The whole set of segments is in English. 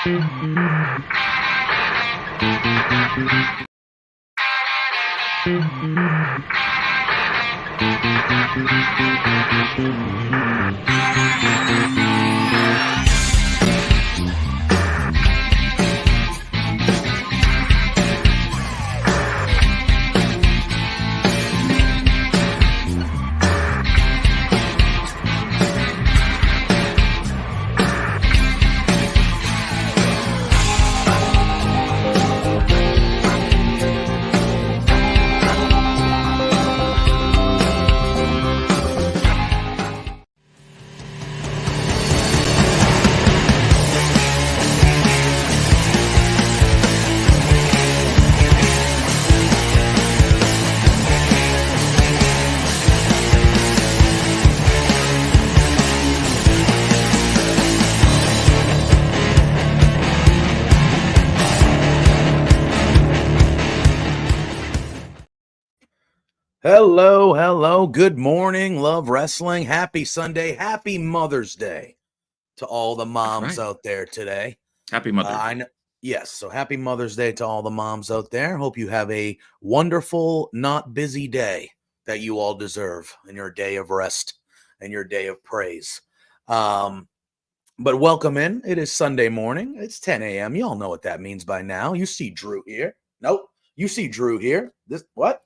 Hello. Good morning, love wrestling. Happy Sunday. Happy Mother's Day to all the moms out there today. Happy Mother's Day. Yes, so happy Mother's Day to all the moms out there. Hope you have a wonderful, not busy day that you all deserve in your day of rest and your day of praise. But welcome in. It is Sunday morning. It's 10 a.m. You all know what that means by now. You see Drew here. Nope. You see Drew here. What?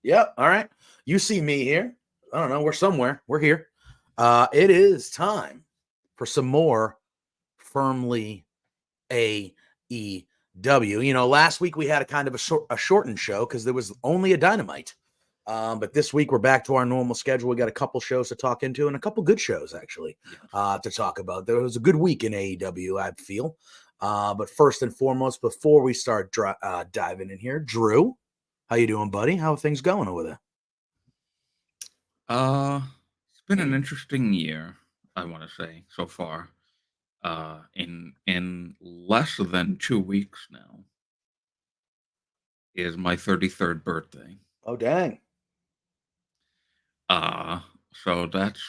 Yep. All right. You see me here. I don't know. We're somewhere. We're here. It is time for some more Firmly AEW. You know, last week we had a kind of a shortened show because there was only a Dynamite. But this week we're back to our normal schedule. We got a couple shows to talk into and a couple good shows, actually, to talk about. There was a good week in AEW, I feel. But first and foremost, before we start diving in here, Drew, how you doing, buddy? How are things going over there? It's been an interesting year, I want to say, so far. In less than 2 weeks now is my 33rd birthday. Oh, dang. So that's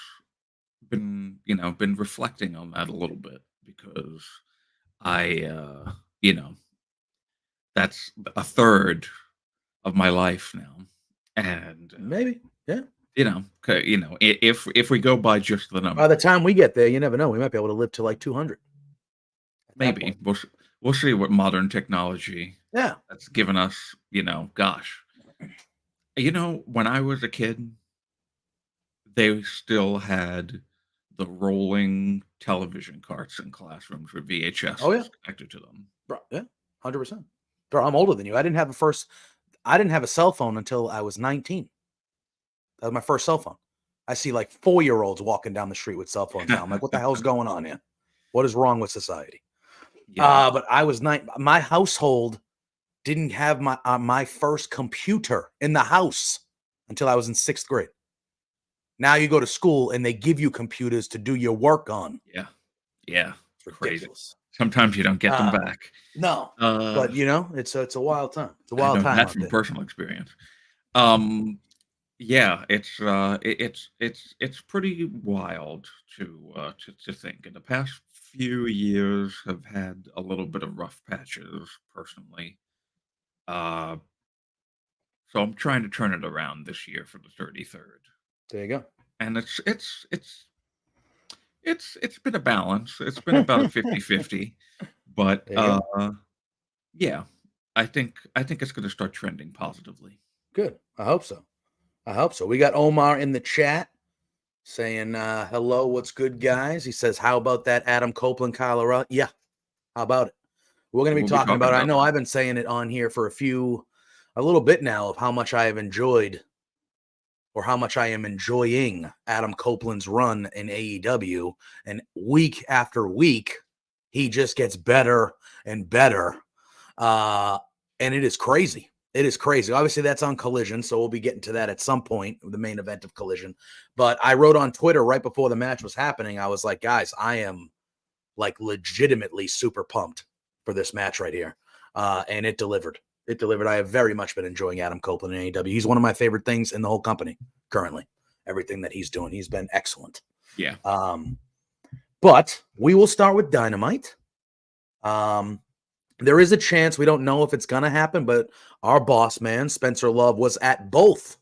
been reflecting on that a little bit because that's a third of my life now, and maybe, yeah. If we go by just the number, by the time we get there, you never know. We might be able to live to like 200. Maybe we'll see what modern technology that's given us. Gosh, when I was a kid, they still had the rolling television carts in classrooms with VHS connected to them. Bro, yeah, 100%. Bro, I'm older than you. I didn't have a cell phone until I was 19. That was my first cell phone. I see like 4-year-olds walking down the street with cell phones now. I'm like, what the hell's going on here? What is wrong with society? Yeah. But I was my household didn't have my first computer in the house until I was in 6th grade. Now you go to school and they give you computers to do your work on. Yeah. It's crazy. Sometimes you don't get them back. No, but it's a wild time. It's a wild time. That's from personal experience. Yeah, it's pretty wild to think. In the past few years have had a little bit of rough patches personally. So I'm trying to turn it around this year for the 33rd. There you go. And it's been a balance. It's been about 50-50. But yeah, I think it's going to start trending positively. Good. I hope so. We got Omar in the chat saying, hello, what's good, guys? He says, how about that Adam Copeland, Kyle O'Reilly? Yeah, how about it? We're going to be talking about it. I know I've been saying it on here for a little bit now of how much I have enjoyed or how much I am enjoying Adam Copeland's run in AEW. And week after week, he just gets better and better. And it is crazy. It is crazy. Obviously, that's on Collision, so we'll be getting to that at some point, the main event of Collision. But I wrote on Twitter right before the match was happening, I was like, guys, I am like legitimately super pumped for this match right here. And it delivered. It delivered. I have very much been enjoying Adam Copeland in AEW. He's one of my favorite things in the whole company currently. Everything that he's doing, he's been excellent. Yeah. But we will start with Dynamite. There is a chance, we don't know if it's going to happen, but our boss man, Spencer Love, was at both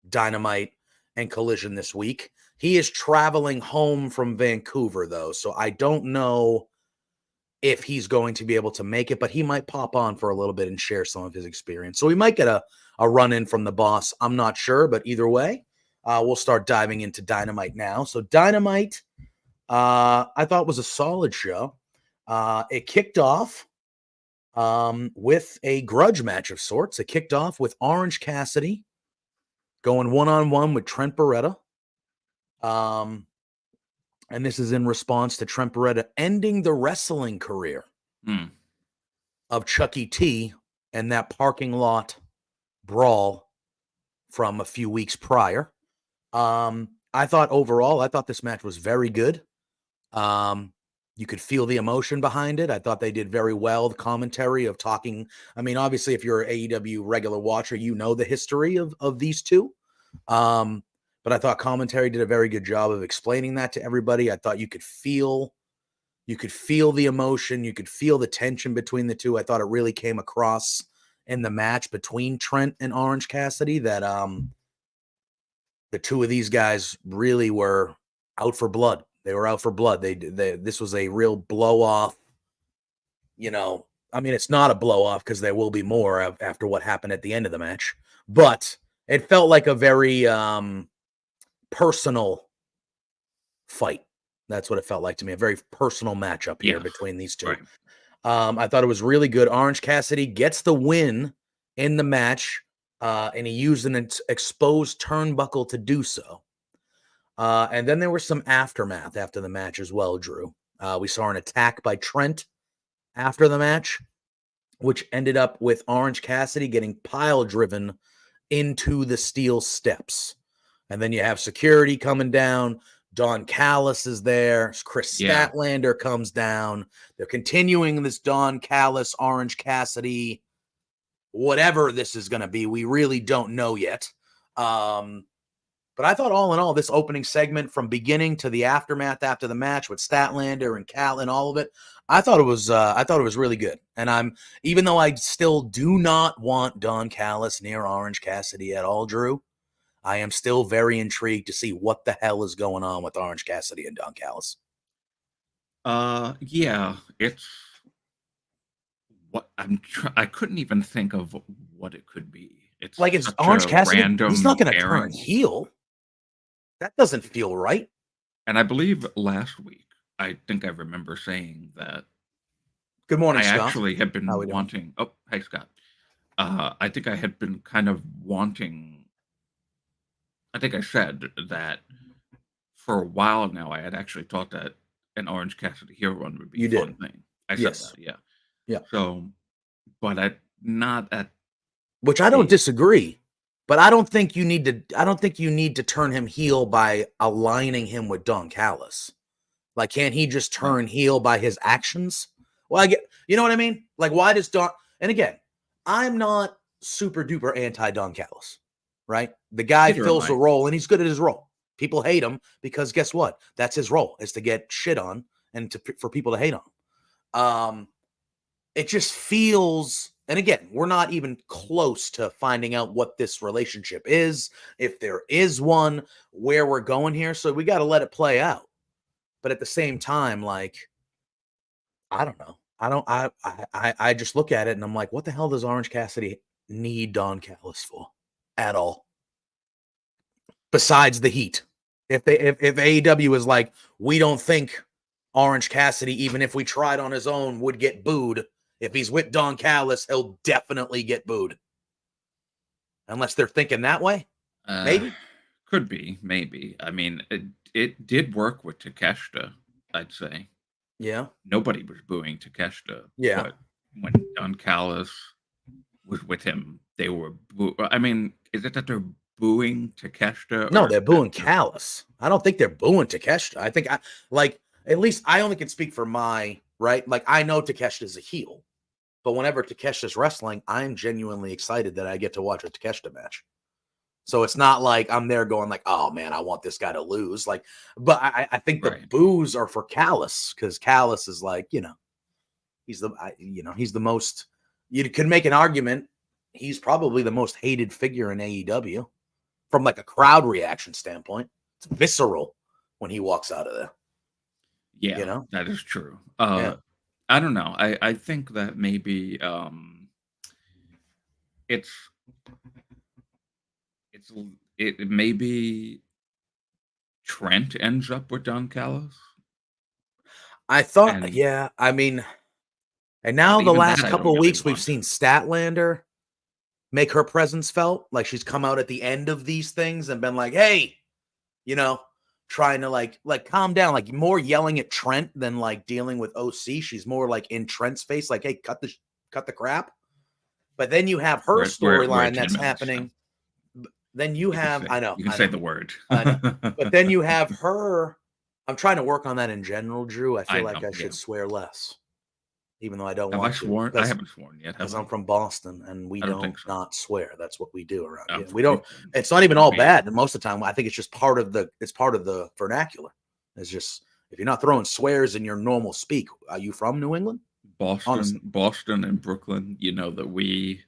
Dynamite and Collision this week. He is traveling home from Vancouver, though, so I don't know if he's going to be able to make it, but he might pop on for a little bit and share some of his experience. So we might get a run-in from the boss. I'm not sure, but either way, we'll start diving into Dynamite now. So Dynamite, I thought was a solid show. It kicked off with a grudge match of sorts. It kicked off with Orange Cassidy going one-on-one with Trent Beretta. And this is in response to Trent Beretta ending the wrestling career of Chucky T and that parking lot brawl from a few weeks prior. I thought this match was very good. You could feel the emotion behind it. I thought they did very well. The commentary of talking. I mean, obviously, if you're an AEW regular watcher, you know the history of these two. But I thought commentary did a very good job of explaining that to everybody. I thought you could feel the emotion. You could feel the tension between the two. I thought it really came across in the match between Trent and Orange Cassidy that the two of these guys really were out for blood. They were out for blood. This was a real blow off. I mean, it's not a blow off because there will be more after what happened at the end of the match, but it felt like a very personal fight. That's what it felt like to me. A very personal matchup here between these two. Right. I thought it was really good. Orange Cassidy gets the win in the match, and he used an exposed turnbuckle to do so. And then there was some aftermath after the match as well, Drew. We saw an attack by Trent after the match, which ended up with Orange Cassidy getting pile driven into the steel steps. And then you have security coming down. Don Callis is there. Chris Statlander comes down. They're continuing this Don Callis, Orange Cassidy, whatever this is going to be. We really don't know yet. But I thought all in all, this opening segment from beginning to the aftermath after the match with Statlander and Cal and all of it, I thought it was really good. And even though I still do not want Don Callis near Orange Cassidy at all, Drew, I am still very intrigued to see what the hell is going on with Orange Cassidy and Don Callis. Yeah, it's what I couldn't even think of what it could be. It's like it's Orange Cassidy. He's not going to turn heel. That doesn't feel right. And I believe last week, I think I remember saying that. Good morning, Scott. I actually have been wanting. Oh, hey, Scott. I think I had been kind of wanting. I think I said that for a while now. I had actually thought that an Orange Cassidy heel run would be a fun thing. I said that, yeah. So, but not at. Which I don't disagree. But I don't think you need to turn him heel by aligning him with Don Callis. Like, can't he just turn heel by his actions? Well, you know what I mean? Like, why does Don? And again, I'm not super duper anti Don Callis, right? The guy fills a role and he's good at his role. People hate him because guess what? That's his role, is to get shit on and for people to hate on him. It just feels. And again, we're not even close to finding out what this relationship is, if there is one, where we're going here. So we got to let it play out. But at the same time, like, I don't know. I just look at it and I'm like, what the hell does Orange Cassidy need Don Callis for at all? Besides the heat. If AEW is like, we don't think Orange Cassidy, even if we tried on his own, would get booed. If he's with Don Callis, he'll definitely get booed. Unless they're thinking that way. Maybe. Could be, maybe. I mean, it did work with Takeshita, I'd say. Yeah. Nobody was booing Takeshita. Yeah. But when Don Callis was with him, they were I mean, is it that they're booing Takeshita? No, they're booing Callis. I don't think they're booing Takeshita. I think at least I only can speak for my right. Like, I know Takeshita's a heel. But whenever Takeshita's wrestling, I'm genuinely excited that I get to watch a Takeshita match. So it's not like I'm there going like, oh man, I want this guy to lose. Like, but I think the boos are for Callis because Callis is like, he's the most. You could make an argument. He's probably the most hated figure in AEW from like a crowd reaction standpoint. It's visceral when he walks out of there. Yeah, that is true. I don't know. I think that maybe it maybe Trent ends up with Don Callis. I thought, I mean, and now the last couple of weeks we've seen Statlander make her presence felt. Like she's come out at the end of these things and been like, hey, trying to like calm down, like more yelling at Trent than like dealing with OC. She's more like in Trent's face, like, hey, cut the crap. But then you have her storyline that's happening. Then you have, you can say the word. I know. But then you have her. I'm trying to work on that in general, Drew. I feel like I should swear less, even though I don't want to. I haven't sworn yet. Because I'm from Boston and we don't not swear. That's what we do around here. We don't. Brooklyn. It's not even all bad. And most of the time, I think it's just part of the vernacular. It's just if you're not throwing swears in your normal speak. Are you from New England? Boston and Brooklyn. You know that we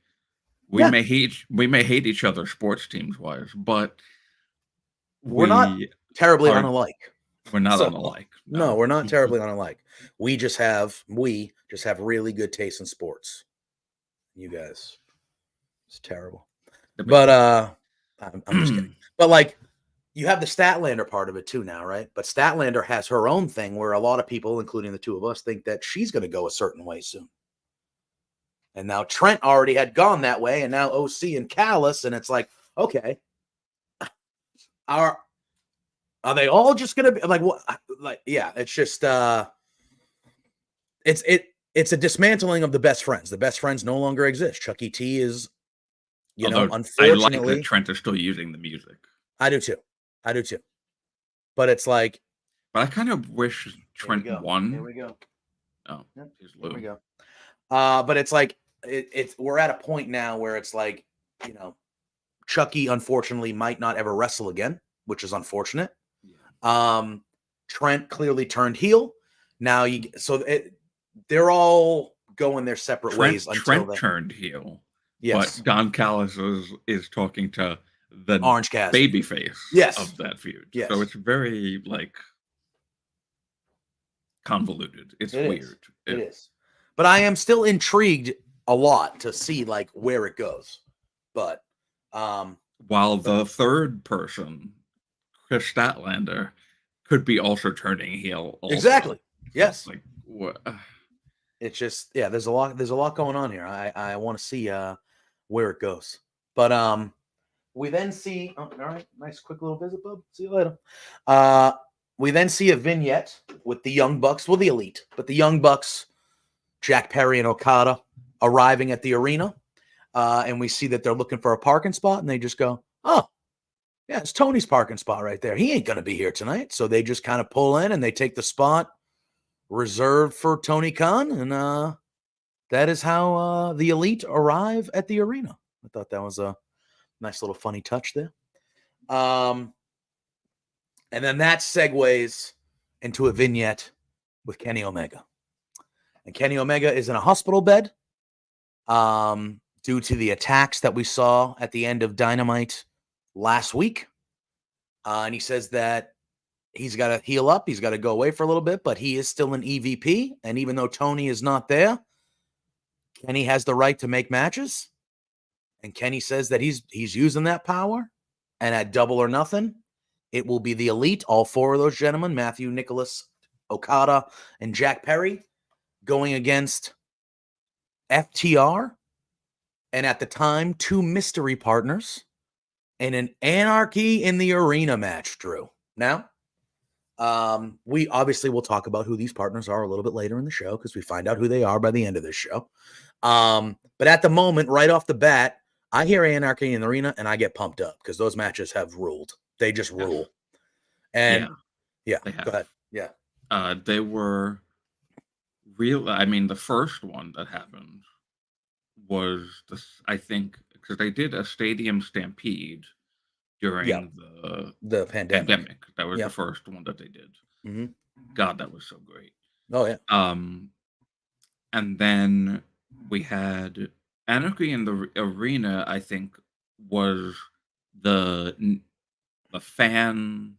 may hate each other sports teams wise, but we're not terribly unalike. We're not unalike. No, we're not terribly unalike. We just have really good taste in sports. You guys, it's terrible. But I'm just kidding. But like, you have the Statlander part of it too now, right? But Statlander has her own thing where a lot of people, including the two of us, think that she's going to go a certain way soon. And now Trent already had gone that way, and now OC and Callis, and it's like, okay, are they all just gonna be like what? Like, yeah, it's just it's a dismantling of the best friends. The best friends no longer exist. Chucky T is, unfortunately, I like that Trent is still using the music. I do too. But it's like, but I kind of wish Trent won. Here we go. Oh, here we go. But it's like we're at a point now where it's like, Chucky unfortunately might not ever wrestle again, which is unfortunate. Yeah. Trent clearly turned heel. Now they're all going their separate ways until Trent turned heel. Yes. But Don Callis is talking to the Orange Cassidy babyface of that feud. Yes. So it's very convoluted. It's weird. It is. But I am still intrigued a lot to see where it goes. But while the third person, Chris Statlander, could be also turning heel. Also. Exactly. Yes. So what? It's just there's a lot going on here. I want to see where it goes. But we then see all right, nice quick little visit, bub. See you later. We then see a vignette with the Young Bucks, the Elite, but the Young Bucks, Jack Perry and Okada arriving at the arena. And we see that they're looking for a parking spot, and they just go, oh, yeah, it's Tony's parking spot right there. He ain't going to be here tonight. So they just kind of pull in, and they take the spot reserved for Tony Khan. And that is how the Elite arrive at the arena. I thought that was a nice little funny touch there. And then that segues into a vignette with Kenny Omega. And Kenny Omega is in a hospital bed due to the attacks that we saw at the end of Dynamite last week. And he says that he's got to heal up. He's got to go away for a little bit, but he is still an EVP. And even though Tony is not there, Kenny has the right to make matches. And Kenny says that he's using that power. And at Double or Nothing, it will be the Elite, all four of those gentlemen, Matthew, Nicholas, Okada, and Jack Perry, going against FTR, and at the time, two mystery partners, and an Anarchy in the Arena match, Drew. Now, we obviously will talk about who these partners are a little bit later in the show because we find out who they are by the end of this show. But at the moment, right off the bat, I hear Anarchy in the Arena, and I get pumped up because those matches have ruled. They just rule. And, go ahead. Yeah. They were real. I mean, the first one that happened was I think because they did a stadium stampede during the pandemic. That was the first one that they did. Mm-hmm. God, that was so great. Oh yeah. And then we had Anarchy in the Arena, I think, was the fan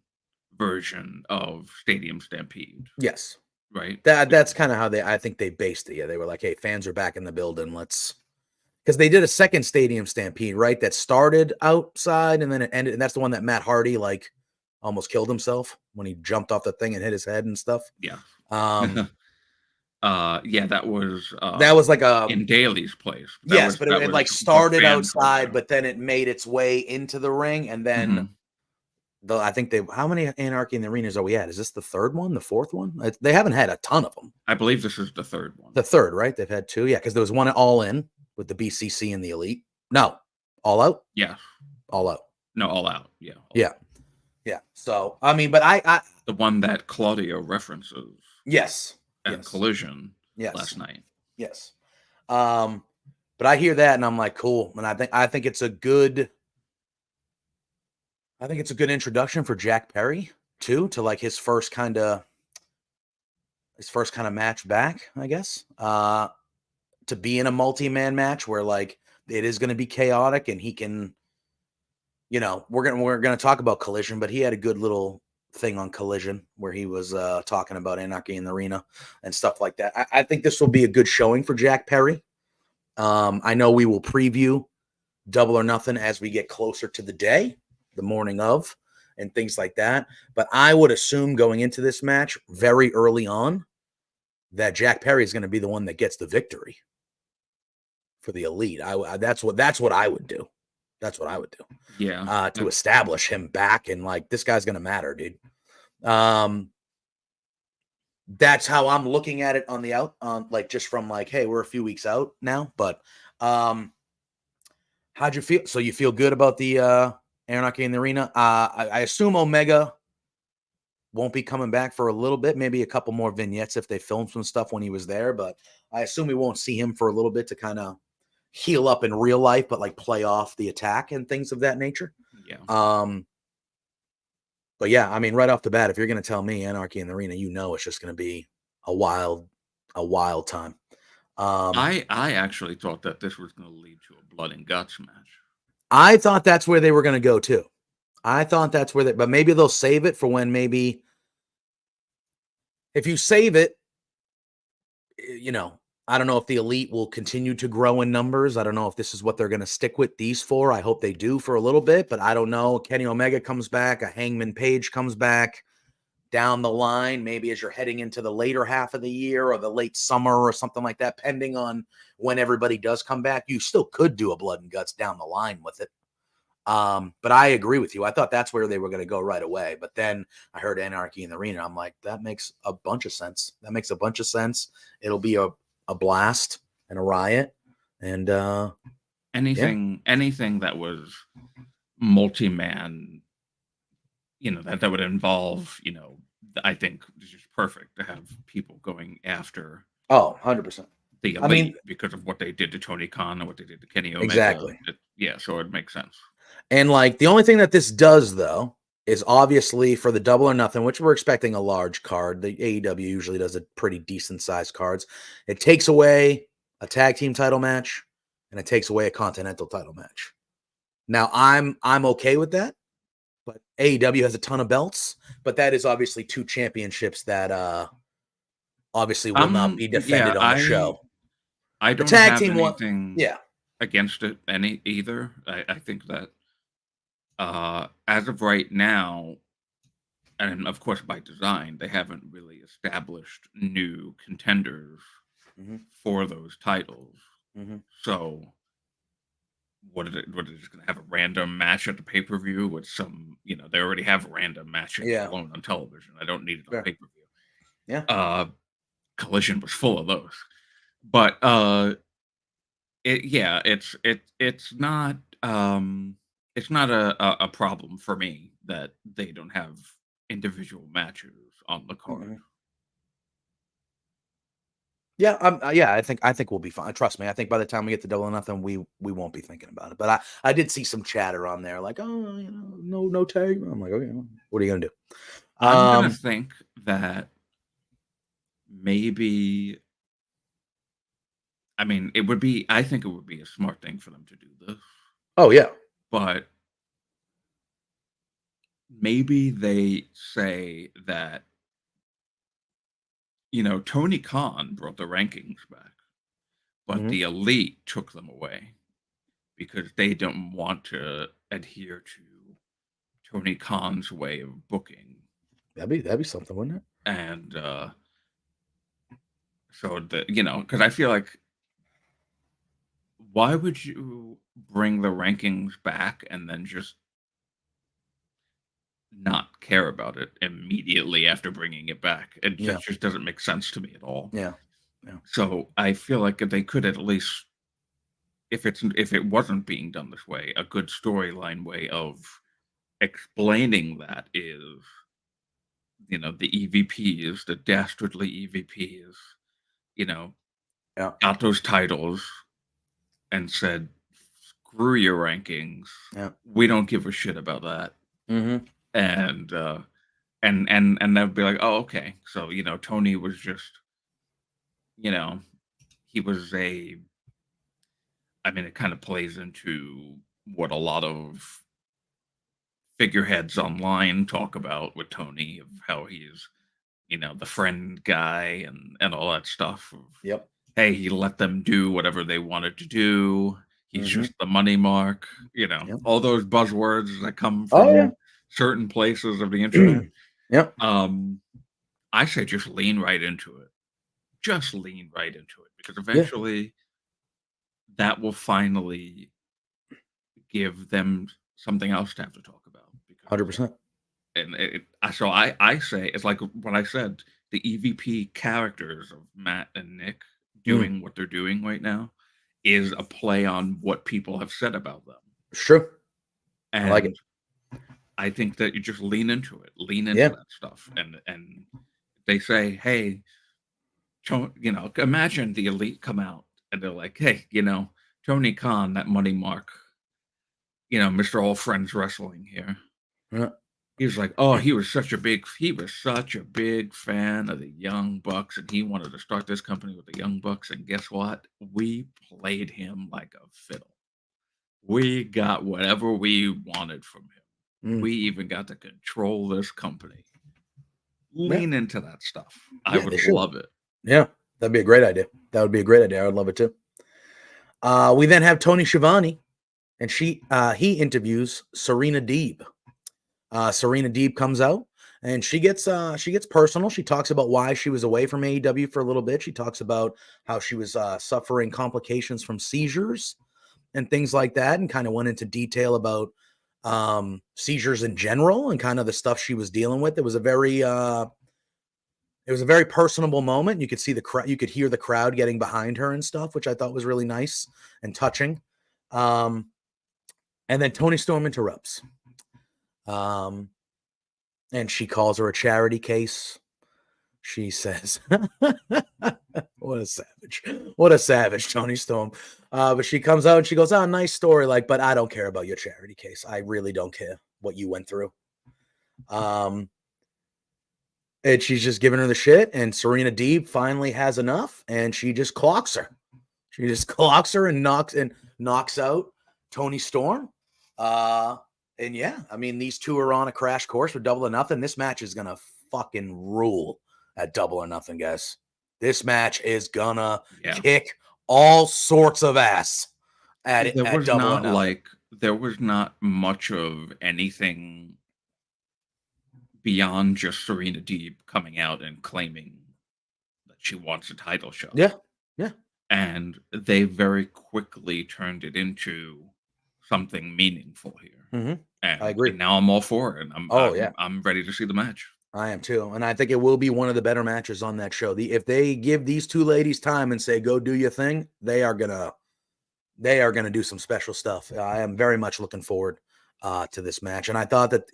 version of Stadium Stampede. Yes. Right? That's kind of how I think they based it. Yeah, they were like, hey, fans are back in the building. Because they did a second Stadium Stampede, right? That started outside and then it ended. And that's the one that Matt Hardy, like, almost killed himself when he jumped off the thing and hit his head and stuff. Yeah. Yeah, that was like in Daly's place. Yes, but it like started outside, version. but then it made its way into the ring, and then I think how many Anarchy in the Arenas are we at? Is this the third one, the fourth one? They haven't had a ton of them. I believe this is the third one. The third, right? They've had two, yeah, because there was one at All In with the BCC and the Elite. No, All Out. Yeah, All Out. No, All Out. Yeah, yeah. So I mean, but I the one that Claudio references. Yes. And Collision. Yes. Last night. Yes. But I hear that and I'm like, cool. And I think it's a good introduction for Jack Perry too, to like his first kind of match back, I guess. To be in a multi-man match where like it is going to be chaotic and he can, we're going to talk about Collision, but he had a good little thing on Collision where he was talking about Anarchy in the Arena and stuff like that. I think this will be a good showing for Jack Perry. I know we will preview Double or Nothing as we get closer to the day, the morning of, and things like that. But I would assume going into this match very early on that Jack Perry is going to be the one that gets the victory for the Elite. That's what I would do. That's what I would do. Yeah. To establish him back and like this guy's going to matter, dude. That's how I'm looking at it on the out, like just from like, hey, we're a few weeks out now. But how'd you feel? So you feel good about the Anarchy in the Arena? I assume Omega won't be coming back for a little bit, maybe a couple more vignettes if they filmed some stuff when he was there. But I assume we won't see him for a little bit to kind of heal up in real life, but like play off the attack and things of that nature. Yeah. But yeah, I mean, right off the bat, if you're going to tell me Anarchy in the Arena, it's just going to be a wild time. I actually thought that this was going to lead to a blood and guts match. I thought that's where they were going to go too. I thought that's where but maybe they'll save it for when maybe if you save it, I don't know if the Elite will continue to grow in numbers. I don't know if this is what they're going to stick with these for. I hope they do for a little bit, but I don't know. Kenny Omega comes back. A Hangman Page comes back down the line, maybe as you're heading into the later half of the year or the late summer or something like that, pending on when everybody does come back. You still could do a blood and guts down the line with it. But I agree with you. I thought that's where they were going to go right away. But then I heard Anarchy in the Arena. I'm like, that makes a bunch of sense. It'll be a blast and a riot. And anything that was multi-man, that would involve, I think it's just perfect to have people going after. Oh, 100%. The Elite because of what they did to Tony Khan and what they did to Kenny Omega. Exactly. So it makes sense. And like the only thing that this does though is obviously for the Double or Nothing, which we're expecting a large card. The AEW usually does a pretty decent sized cards. It takes away a tag team title match and it takes away a continental title match. Now I'm okay with that, but AEW has a ton of belts, but that is obviously two championships that obviously will not be defended on the show. I don't have anything against it either. I think that as of right now, and of course by design, they haven't really established new contenders for those titles. So what is it just going to have a random match at the pay-per-view with some, they already have random matches alone on television. I don't need it on pay-per-view. Yeah. Collision was full of those. But it's not a problem for me that they don't have individual matches on the card. Yeah, I think we'll be fine. Trust me. I think by the time we get to Double or Nothing, we won't be thinking about it. But I did see some chatter on there, like, oh, no tag. I'm like, okay, what are you gonna do? I'm gonna think that maybe I mean, I think it would be a smart thing for them to do this. Oh, yeah. But maybe they say that, Tony Khan brought the rankings back, but the Elite took them away because they don't want to adhere to Tony Khan's way of booking. That'd be something, wouldn't it? And so because I feel like, why would you bring the rankings back and then just not care about it immediately after bringing it back? That just doesn't make sense to me at all. Yeah. So I feel like they could at least, if it wasn't being done this way, a good storyline way of explaining that is, the EVPs, the dastardly EVPs, got those titles and said, screw your rankings. Yeah. We don't give a shit about that. Mm-hmm. And they'd be like, oh, okay. So, Tony was just, he was it kind of plays into what a lot of figureheads online talk about with Tony, of how he's, the friend guy and all that stuff. Yep. Hey, he let them do whatever they wanted to do. He's just the money mark, all those buzzwords that come from certain places of the internet. Yep. I say just lean right into it. Just lean right into it, because eventually that will finally give them something else to have to talk about. 100%. And so I say, it's like what I said, the EVP characters of Matt and Nick doing what they're doing right now is a play on what people have said about them. Sure. And I like it. I think that you just lean into it, that stuff. And they say, hey, imagine the Elite come out and they're like, hey, Tony Khan, that money mark, Mr. All Friends Wrestling here. Yeah. He was like, oh, he was such a big fan of the Young Bucks, and he wanted to start this company with the Young Bucks. And guess what? We played him like a fiddle. We got whatever we wanted from him. We even got to control this company. Lean into that stuff. I would love it. Yeah, that'd be a great idea. That would be a great idea. I would love it too. We then have Tony Schiavone, and he interviews Serena Deeb. Serena Deeb comes out and she gets personal. She talks about why she was away from AEW for a little bit. She talks about how she was suffering complications from seizures and things like that, and kind of went into detail about seizures in general and kind of the stuff she was dealing with. It was a very personable moment. You could see you could hear the crowd getting behind her and stuff, which I thought was really nice and touching. And then Toni Storm interrupts. And she calls her a charity case. She says, what a savage, Toni Storm. But she comes out and she goes, oh, nice story. But I don't care about your charity case. I really don't care what you went through. And she's just giving her the shit. And Serena Deeb finally has enough. And she just clocks her. She just clocks her and knocks out Toni Storm. And yeah, I mean, these two are on a crash course for Double or Nothing. This match is going to fucking rule at Double or Nothing, guys. This match is going to kick all sorts of ass at Double or Nothing. There was not much of anything beyond just Serena Deeb coming out and claiming that she wants a title shot. Yeah, yeah. And they very quickly turned it into something meaningful here. Mm-hmm. And I agree. And now I'm all for it. I'm ready to see the match. I am too. And I think it will be one of the better matches on that show. If they give these two ladies time and say, go do your thing, they are going to do some special stuff. I am very much looking forward to this match. And I thought that,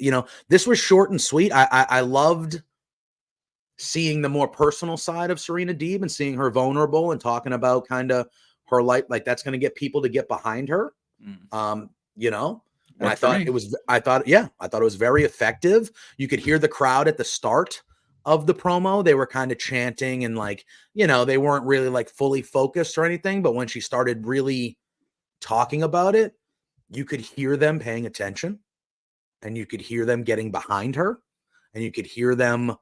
this was short and sweet. I loved seeing the more personal side of Serena Deeb and seeing her vulnerable and talking about kind of her life. Like, that's going to get people to get behind her. And I thought it was very effective. You could hear the crowd at the start of the promo. They were kind of chanting and like, they weren't really like fully focused or anything. But when she started really talking about it, you could hear them paying attention and you could hear them getting behind her and you could hear them,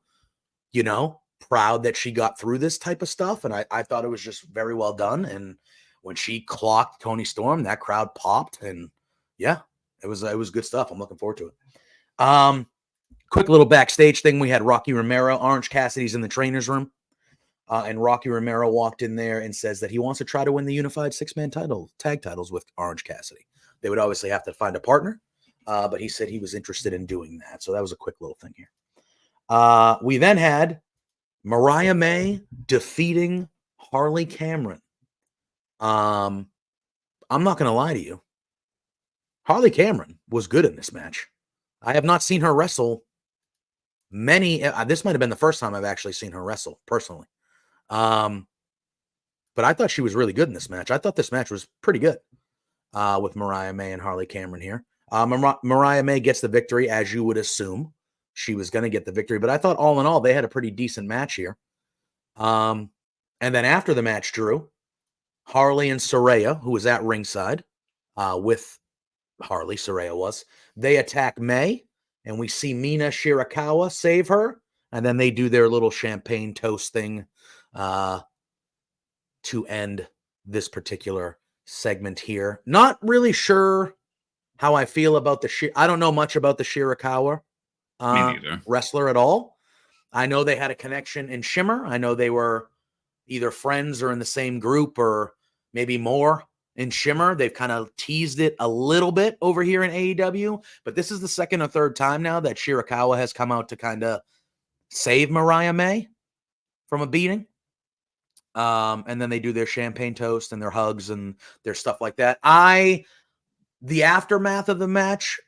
proud that she got through this type of stuff. And I thought it was just very well done. And when she clocked Toni Storm, that crowd popped. And yeah, it was good stuff. I'm looking forward to it. Quick little backstage thing. We had Rocky Romero, Orange Cassidy's in the trainer's room. And Rocky Romero walked in there and says that he wants to try to win the unified 6-man tag titles with Orange Cassidy. They would obviously have to find a partner, but he said he was interested in doing that. So that was a quick little thing here. We then had Mariah May defeating Harley Cameron. I'm not going to lie to you. Harley Cameron was good in this match. I have not seen her wrestle this might have been the first time I've actually seen her wrestle personally. But I thought she was really good in this match. I thought this match was pretty good with Mariah May and Harley Cameron here. Mariah May gets the victory, as you would assume. She was going to get the victory, but I thought all in all, they had a pretty decent match here. And then after the match, Drew, Harley and Saraya, who was at ringside with Harley, Saraya was, they attack May, and we see Mina Shirakawa save her, and then they do their little champagne toast thing to end this particular segment here. Not really sure how I feel about I don't know much about the Shirakawa wrestler at all. I know they had a connection in Shimmer. I know they were either friends or in the same group or maybe more in Shimmer. They've kind of teased it a little bit over here in AEW, but this is the second or third time now that Shirakawa has come out to kind of save Mariah May from a beating. And then they do their champagne toast and their hugs and their stuff like that. The aftermath of the match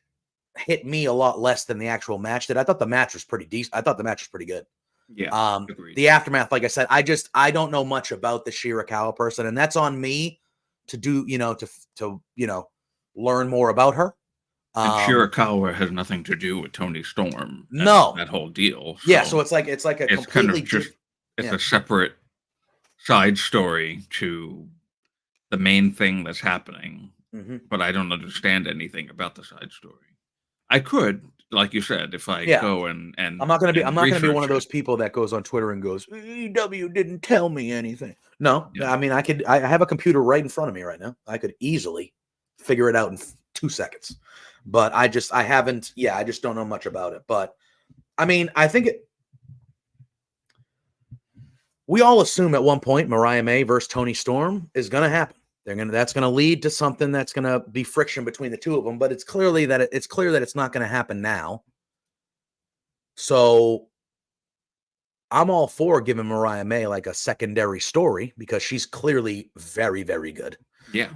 hit me a lot less than the actual match did. I thought the match was pretty decent. I thought the match was pretty good. Yeah. The aftermath, like I said, I don't know much about the Shirakawa person, and that's on me to do, to learn more about her. And Shirakawa has nothing to do with Toni Storm. No, that whole deal. So yeah, so it's like a completely kind of just a separate side story to the main thing that's happening. Mm-hmm. But I don't understand anything about the side story. I could, like you said, if I go and I'm not going to be one of those people that goes on Twitter and goes, AEW didn't tell me anything. No, yeah. I mean, I have a computer right in front of me right now. I could easily figure it out in 2 seconds, but I just don't know much about it. But I mean, I think we all assume at one point Mariah May versus Toni Storm is going to happen. That's going to lead to something that's going to be friction between the two of them, but it's clear that it's not going to happen now. So I'm all for giving Mariah May like a secondary story because she's clearly very, very good. Yeah.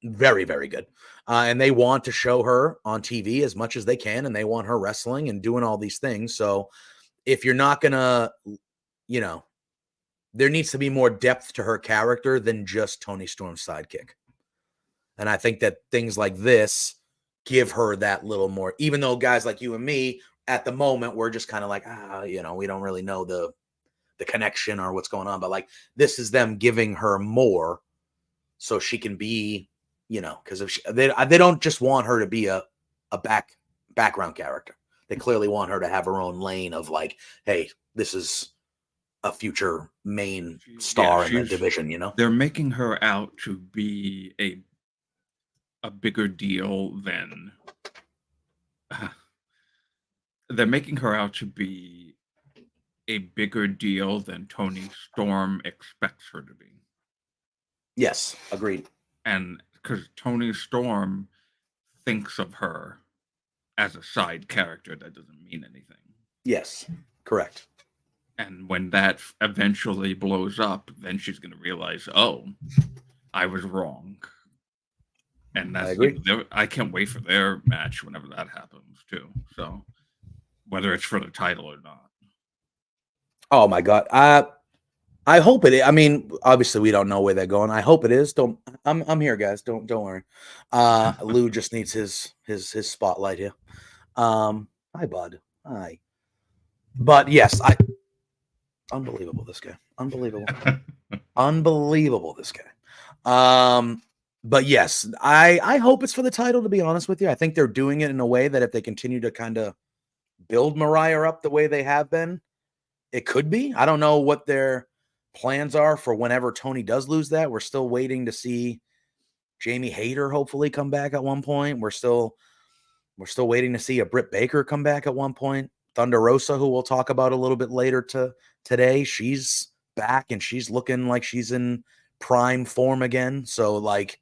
Very, very good. And they want to show her on TV as much as they can, and they want her wrestling and doing all these things. So if you're not going to, there needs to be more depth to her character than just Toni Storm's sidekick. And I think that things like this give her that little more, even though guys like you and me at the moment, we're just kind of like, we don't really know the connection or what's going on. But like, this is them giving her more so she can be, because they don't just want her to be a background character. They clearly want her to have her own lane of like, hey, this is a future main star in the division, They're making her out to be a bigger deal than they're making her out to be a bigger deal than Toni Storm expects her to be. Yes, agreed. And because Toni Storm thinks of her as a side character that doesn't mean anything. Yes, correct. And when that eventually blows up, then she's going to realize, oh, I was wrong. And that's, I can't wait for their match whenever that happens, too. So, whether it's for the title or not. Oh, my God. I hope it is. I mean, obviously, we don't know where they're going. I hope it is. I'm here, guys. Don't worry. Lou just needs his spotlight here. Hi, bud. Hi. But yes, unbelievable, this guy. Unbelievable. Unbelievable, this guy. But yes, I hope it's for the title, to be honest with you. I think they're doing it in a way that if they continue to kind of build Mariah up the way they have been, it could be. I don't know what their plans are for whenever Tony does lose that. We're still waiting to see Jamie Hayter hopefully come back at one point. We're still waiting to see a Britt Baker come back at one point. Thunder Rosa, who we'll talk about a little bit later today, she's back and she's looking like she's in prime form again. So like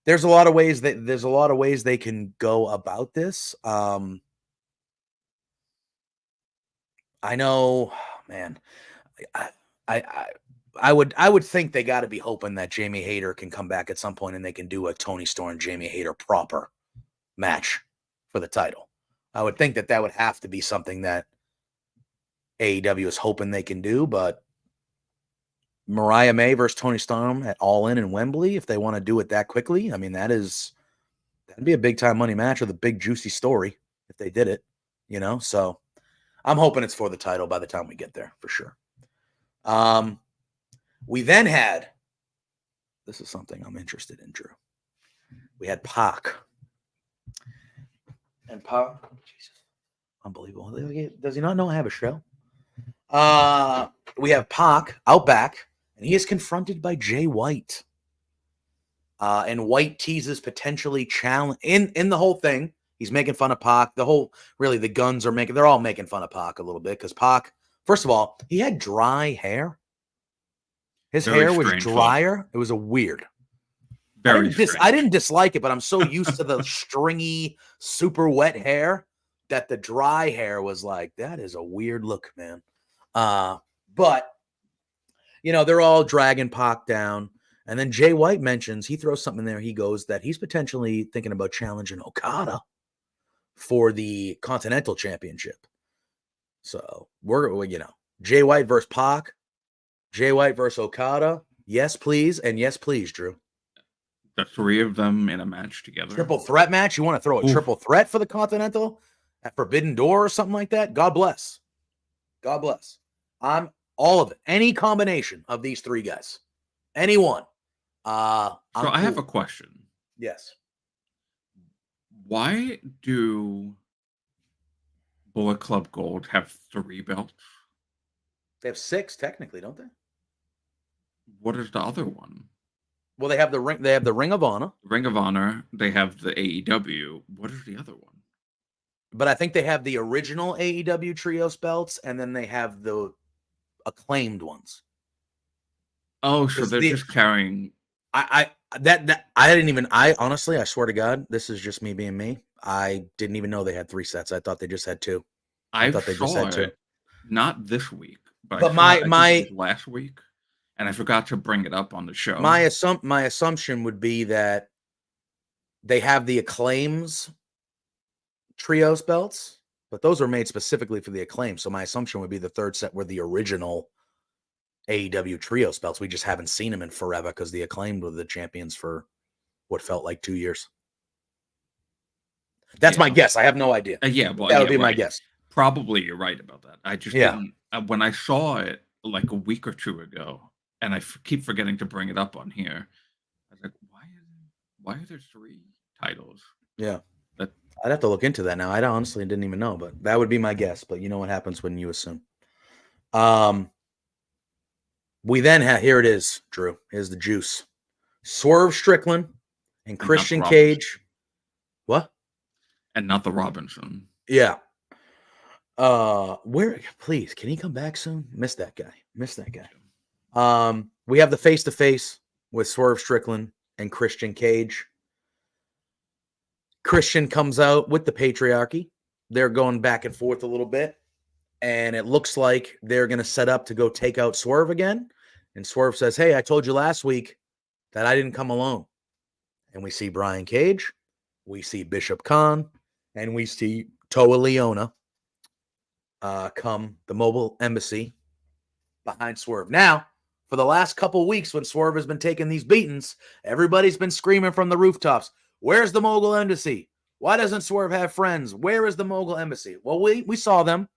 there's a lot of ways they can go about this. I know, man. I would think they got to be hoping that Jamie Hayter can come back at some point and they can do a Tony Storm Jamie Hayter proper match for the title. I would think that would have to be something that AEW is hoping they can do, but Mariah May versus Tony Storm at All In Wembley, if they want to do it that quickly, I mean, that'd be a big time money match with a big juicy story if they did it, so I'm hoping it's for the title by the time we get there for sure. We then had, this is something I'm interested in, Drew. We had Pac. And Pac, Jesus, unbelievable. Does he not know I have a show? We have Pac out back, and he is confronted by Jay White. And White teases potentially challenge in the whole thing. He's making fun of Pac. They're all making fun of Pac a little bit because Pac, first of all, he had dry hair. His hair was drier. It was a weird. I didn't dislike it, but I'm so used to the stringy, super wet hair that the dry hair was like, that is a weird look, man. But, they're all dragging Pac down. And then Jay White mentions, he throws something in there. He goes that he's potentially thinking about challenging Okada for the Continental Championship. So Jay White versus Pac, Jay White versus Okada. Yes, please. And yes, please, Drew. The three of them in a match together. Triple threat match. You want to throw a triple threat for the Continental at Forbidden Door or something like that? God bless. God bless. I'm all of it. Any combination of these three guys. Anyone. I have a question. Yes. Why do Bullet Club Gold have 3 belts? They have 6 technically, don't they? What is the other one? Well, they have the ring. They have the Ring of Honor. Ring of Honor. They have the AEW. What is the other one? But I think they have the original AEW Trios belts, and then they have the acclaimed ones. Oh, so they're just carrying. I honestly, I swear to God, this is just me being me. I didn't even know they had 3 sets. I thought they just had 2. I thought they just had 2. Not this week, but my last week. And I forgot to bring it up on the show. My assumption would be that they have the Acclaims Trios belts, but those are made specifically for the Acclaim. So my assumption would be the 3rd set were the original AEW Trios belts. We just haven't seen them in forever because the Acclaimed were the champions for what felt like 2 years. That's my guess. I have no idea. That would be my guess. Probably you're right about that. I just didn't. When I saw it like a week or 2 ago, and I keep forgetting to bring it up on here. I was like, why are there 3 titles? Yeah. I'd have to look into that now. I honestly didn't even know, but that would be my guess. But you know what happens when you assume. We then have, here it is, Drew. Here's the juice. Swerve Strickland and Christian Cage. What? And not the Robinson. Yeah. Please, can he come back soon? Miss that guy. We have the face-to-face with Swerve Strickland and Christian Cage. Christian comes out with the Patriarchy. They're going back and forth a little bit, and it looks like they're going to set up to go take out Swerve again. And Swerve says, hey, I told you last week that I didn't come alone. And we see Brian Cage, we see Bishop Khan, and we see Toa Leona come the mobile embassy behind Swerve. Now, for the last couple of weeks when Swerve has been taking these beatings, everybody's been screaming from the rooftops, where's the mogul embassy? Why doesn't Swerve have friends? Where is the mogul embassy? Well, we saw them.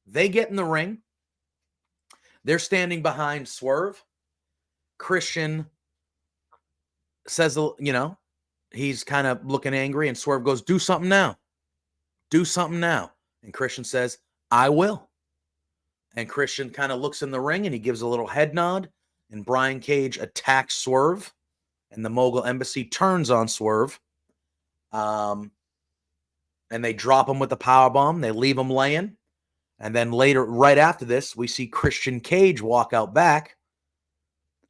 They get in the ring. They're standing behind Swerve. Christian says, he's kind of looking angry, and Swerve goes, "Do something now. Do something now." And Christian says, "I will." And Christian kind of looks in the ring and he gives a little head nod, and Brian Cage attacks Swerve, and the Mogul Embassy turns on Swerve. And they drop him with the powerbomb. They leave him laying. And then later, right after this, we see Christian Cage walk out back.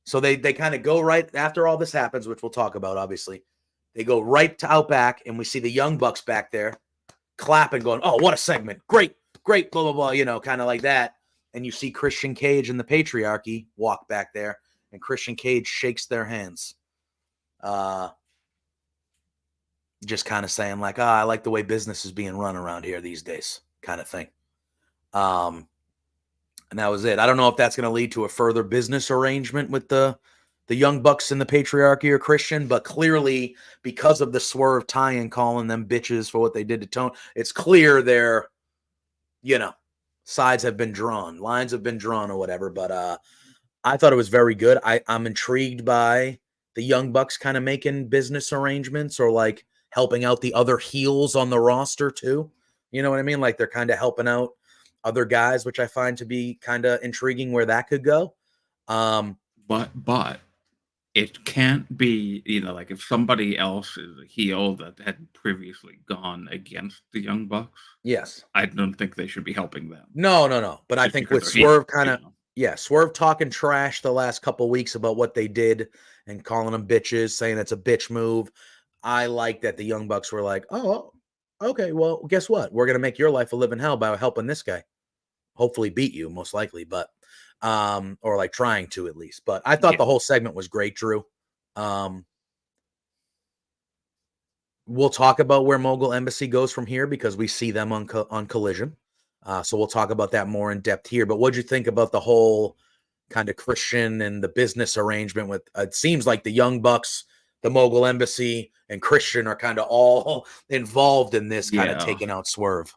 So they kind of go right after all this happens, which we'll talk about, obviously. They go right to out back, and we see the Young Bucks back there clapping, going, "Oh, what a segment. Great, great, blah, blah, blah," kind of like that. And you see Christian Cage and the Patriarchy walk back there, and Christian Cage shakes their hands. Just kind of saying like, I like the way business is being run around here these days, kind of thing. And that was it. I don't know if that's going to lead to a further business arrangement with the Young Bucks and the Patriarchy or Christian, but clearly because of the Swerve tie-in calling them bitches for what they did to Tone, it's clear their, sides have been drawn, lines have been drawn or whatever. But I thought it was very good. I'm intrigued by the Young Bucks kind of making business arrangements or like helping out the other heels on the roster too. You know what I mean? Like they're kind of helping out other guys, which I find to be kind of intriguing where that could go. But it can't be, like if somebody else is a heel that had previously gone against the Young Bucks. Yes. I don't think they should be helping them. No. But I think with Swerve Swerve talking trash the last couple weeks about what they did and calling them bitches, saying it's a bitch move. I like that the Young Bucks were like, "Oh, okay, well, guess what? We're going to make your life a living hell by helping this guy. Hopefully beat you, most likely, but or like trying to at least." But I thought the whole segment was great, Drew. We'll talk about where Mogul Embassy goes from here because we see them on Collision. So we'll talk about that more in depth here. But what'd you think about the whole kind of Christian and the business arrangement with, it seems like the Young Bucks, the Mogul Embassy, and Christian are kind of all involved in this kind of taking out Swerve.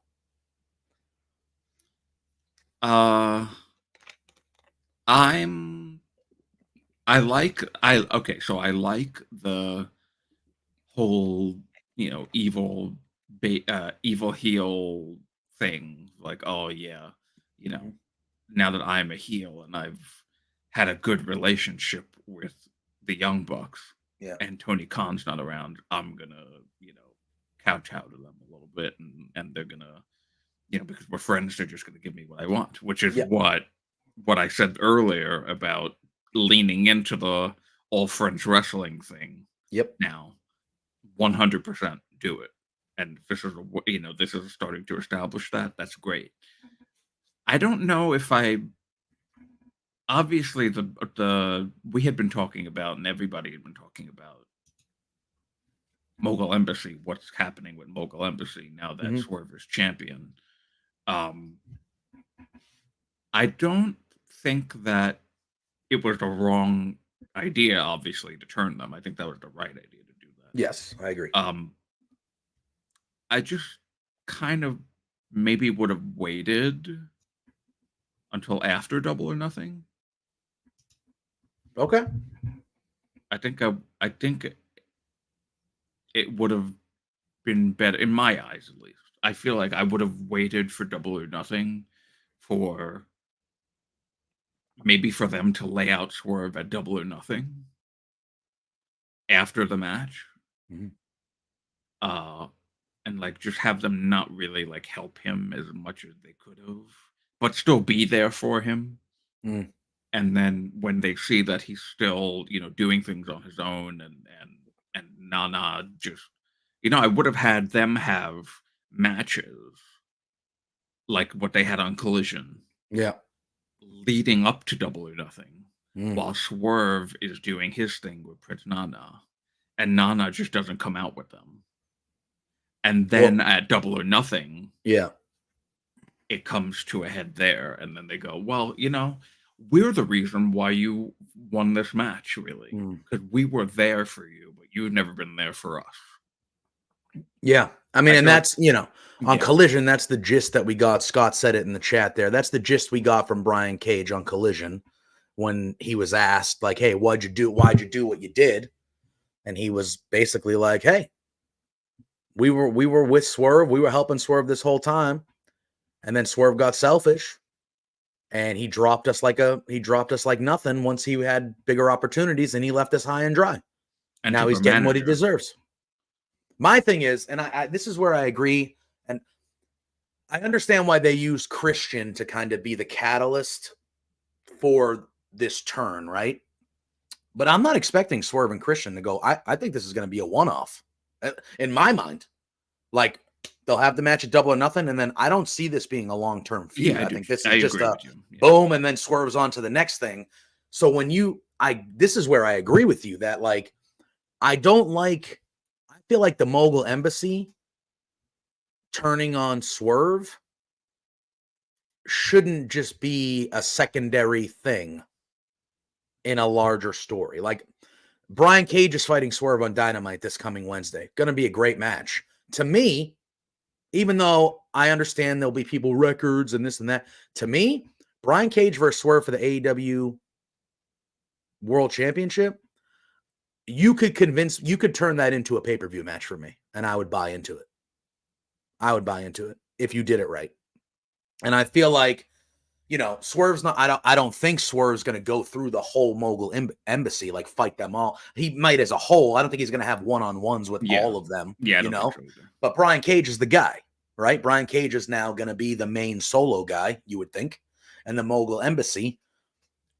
I like the whole, evil heel thing. Like, oh yeah, now that I'm a heel and I've had a good relationship with the Young Bucks, and Tony Khan's not around, I'm gonna, kowtow to them a little bit, and they're gonna, because we're friends, they're just gonna give me what I want, which is what I said earlier about leaning into the all friends wrestling thing. Now, 100% do it, and this is starting to establish that. That's great. I don't know if obviously we had been talking about, and everybody had been talking about Mogul Embassy. What's happening with Mogul Embassy now that Swerve is champion? I don't think that it was the wrong idea, obviously, to turn them. I think that was the right idea to do that. Yes, I agree. I just kind of maybe would have waited until after Double or Nothing. Okay. I think it would have been better, in my eyes at least. I feel like I would have waited for Double or Nothing for them to lay out Swerve at Double or Nothing after the match. And like just have them not really like help him as much as they could have, but still be there for him. And then when they see that he's still, doing things on his own, and Nana just, I would have had them have matches like what they had on Collision. Leading up to Double or Nothing, while Swerve is doing his thing with Prince Nana, and Nana just doesn't come out with them. And then at Double or Nothing, it comes to a head there, and then they go, well, we're the reason why you won this match, really, because we were there for you, but you've never been there for us. Yeah, I mean, and that's, on Collision, that's the gist that we got. Scott said it in the chat there. That's the gist we got from Brian Cage on Collision when he was asked, like, hey, why'd you do what you did? And he was basically like, hey, we were with Swerve. We were helping Swerve this whole time. And then Swerve got selfish and he dropped us like nothing once he had bigger opportunities, and he left us high and dry. And now he's getting what he deserves. My thing is, and this is where I agree, and I understand why they use Christian to kind of be the catalyst for this turn, right? But I'm not expecting Swerve and Christian to go. I think this is going to be a one-off in my mind. Like, they'll have the match at Double or Nothing, and then I don't see this being a long-term feud. I think this is just a boom, and then Swerve's on to the next thing. So this is where I agree with you that, like, I feel like the Mogul Embassy turning on Swerve shouldn't just be a secondary thing in a larger story. Like, Brian Cage is fighting Swerve on Dynamite this coming Wednesday. Going to be a great match. To me, even though I understand there'll be people records and this and that, to me, Brian Cage versus Swerve for the AEW World Championship, you could turn that into a pay-per-view match for me, and I would buy into it. If you did it right. And I feel like, Swerve's not, I don't think Swerve's going to go through the whole Mogul Embassy, like fight them all. He might as a whole. I don't think he's going to have one-on-ones with all of them, but Brian Cage is the guy, right? Brian Cage is now going to be the main solo guy, you would think. And the Mogul Embassy,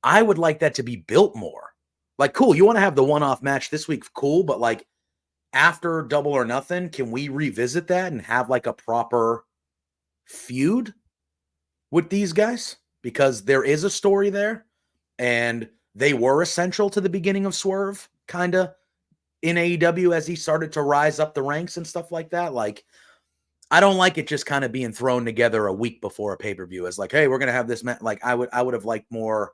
I would like that to be built more. Like, cool, you want to have the one-off match this week, cool, but like after Double or Nothing, can we revisit that and have like a proper feud with these guys? Because there is a story there, and they were essential to the beginning of Swerve, kind of, in AEW as he started to rise up the ranks and stuff like that. Like, I don't like it just kind of being thrown together a week before a pay-per-view as like, hey, we're going to have this match. Like, I would have liked more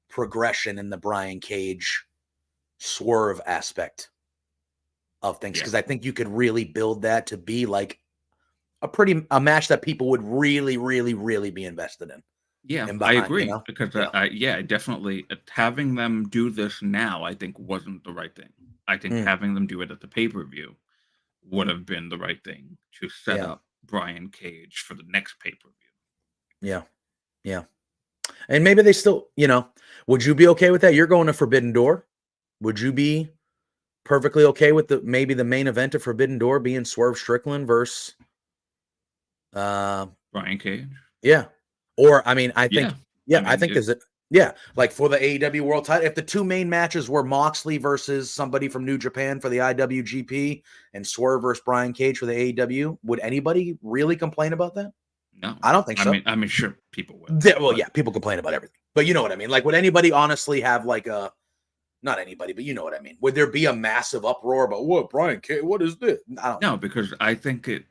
progression in the Brian Cage Swerve aspect of things, because I think you could really build that to be like a match that people would really, really, really be invested in. Yeah, I agree, because definitely having them do this now, I think, wasn't the right thing. I think having them do it at the pay-per-view would have been the right thing to set up Brian Cage for the next pay-per-view. Yeah. And maybe they still, would you be okay with that? You're going to Forbidden Door. Would you be perfectly okay with maybe the main event of Forbidden Door being Swerve Strickland versus Brian Cage? Yeah. Or, I mean, I think there's like for the AEW World title, if the two main matches were Moxley versus somebody from New Japan for the IWGP and Swerve versus Brian Cage for the AEW, would anybody really complain about that? No, I don't think so. I mean, sure, people would. People complain about everything, but you know what I mean? Like, would anybody honestly have like not anybody, but you know what I mean? Would there be a massive uproar about what Brian Cage? What is this? No, because I think it,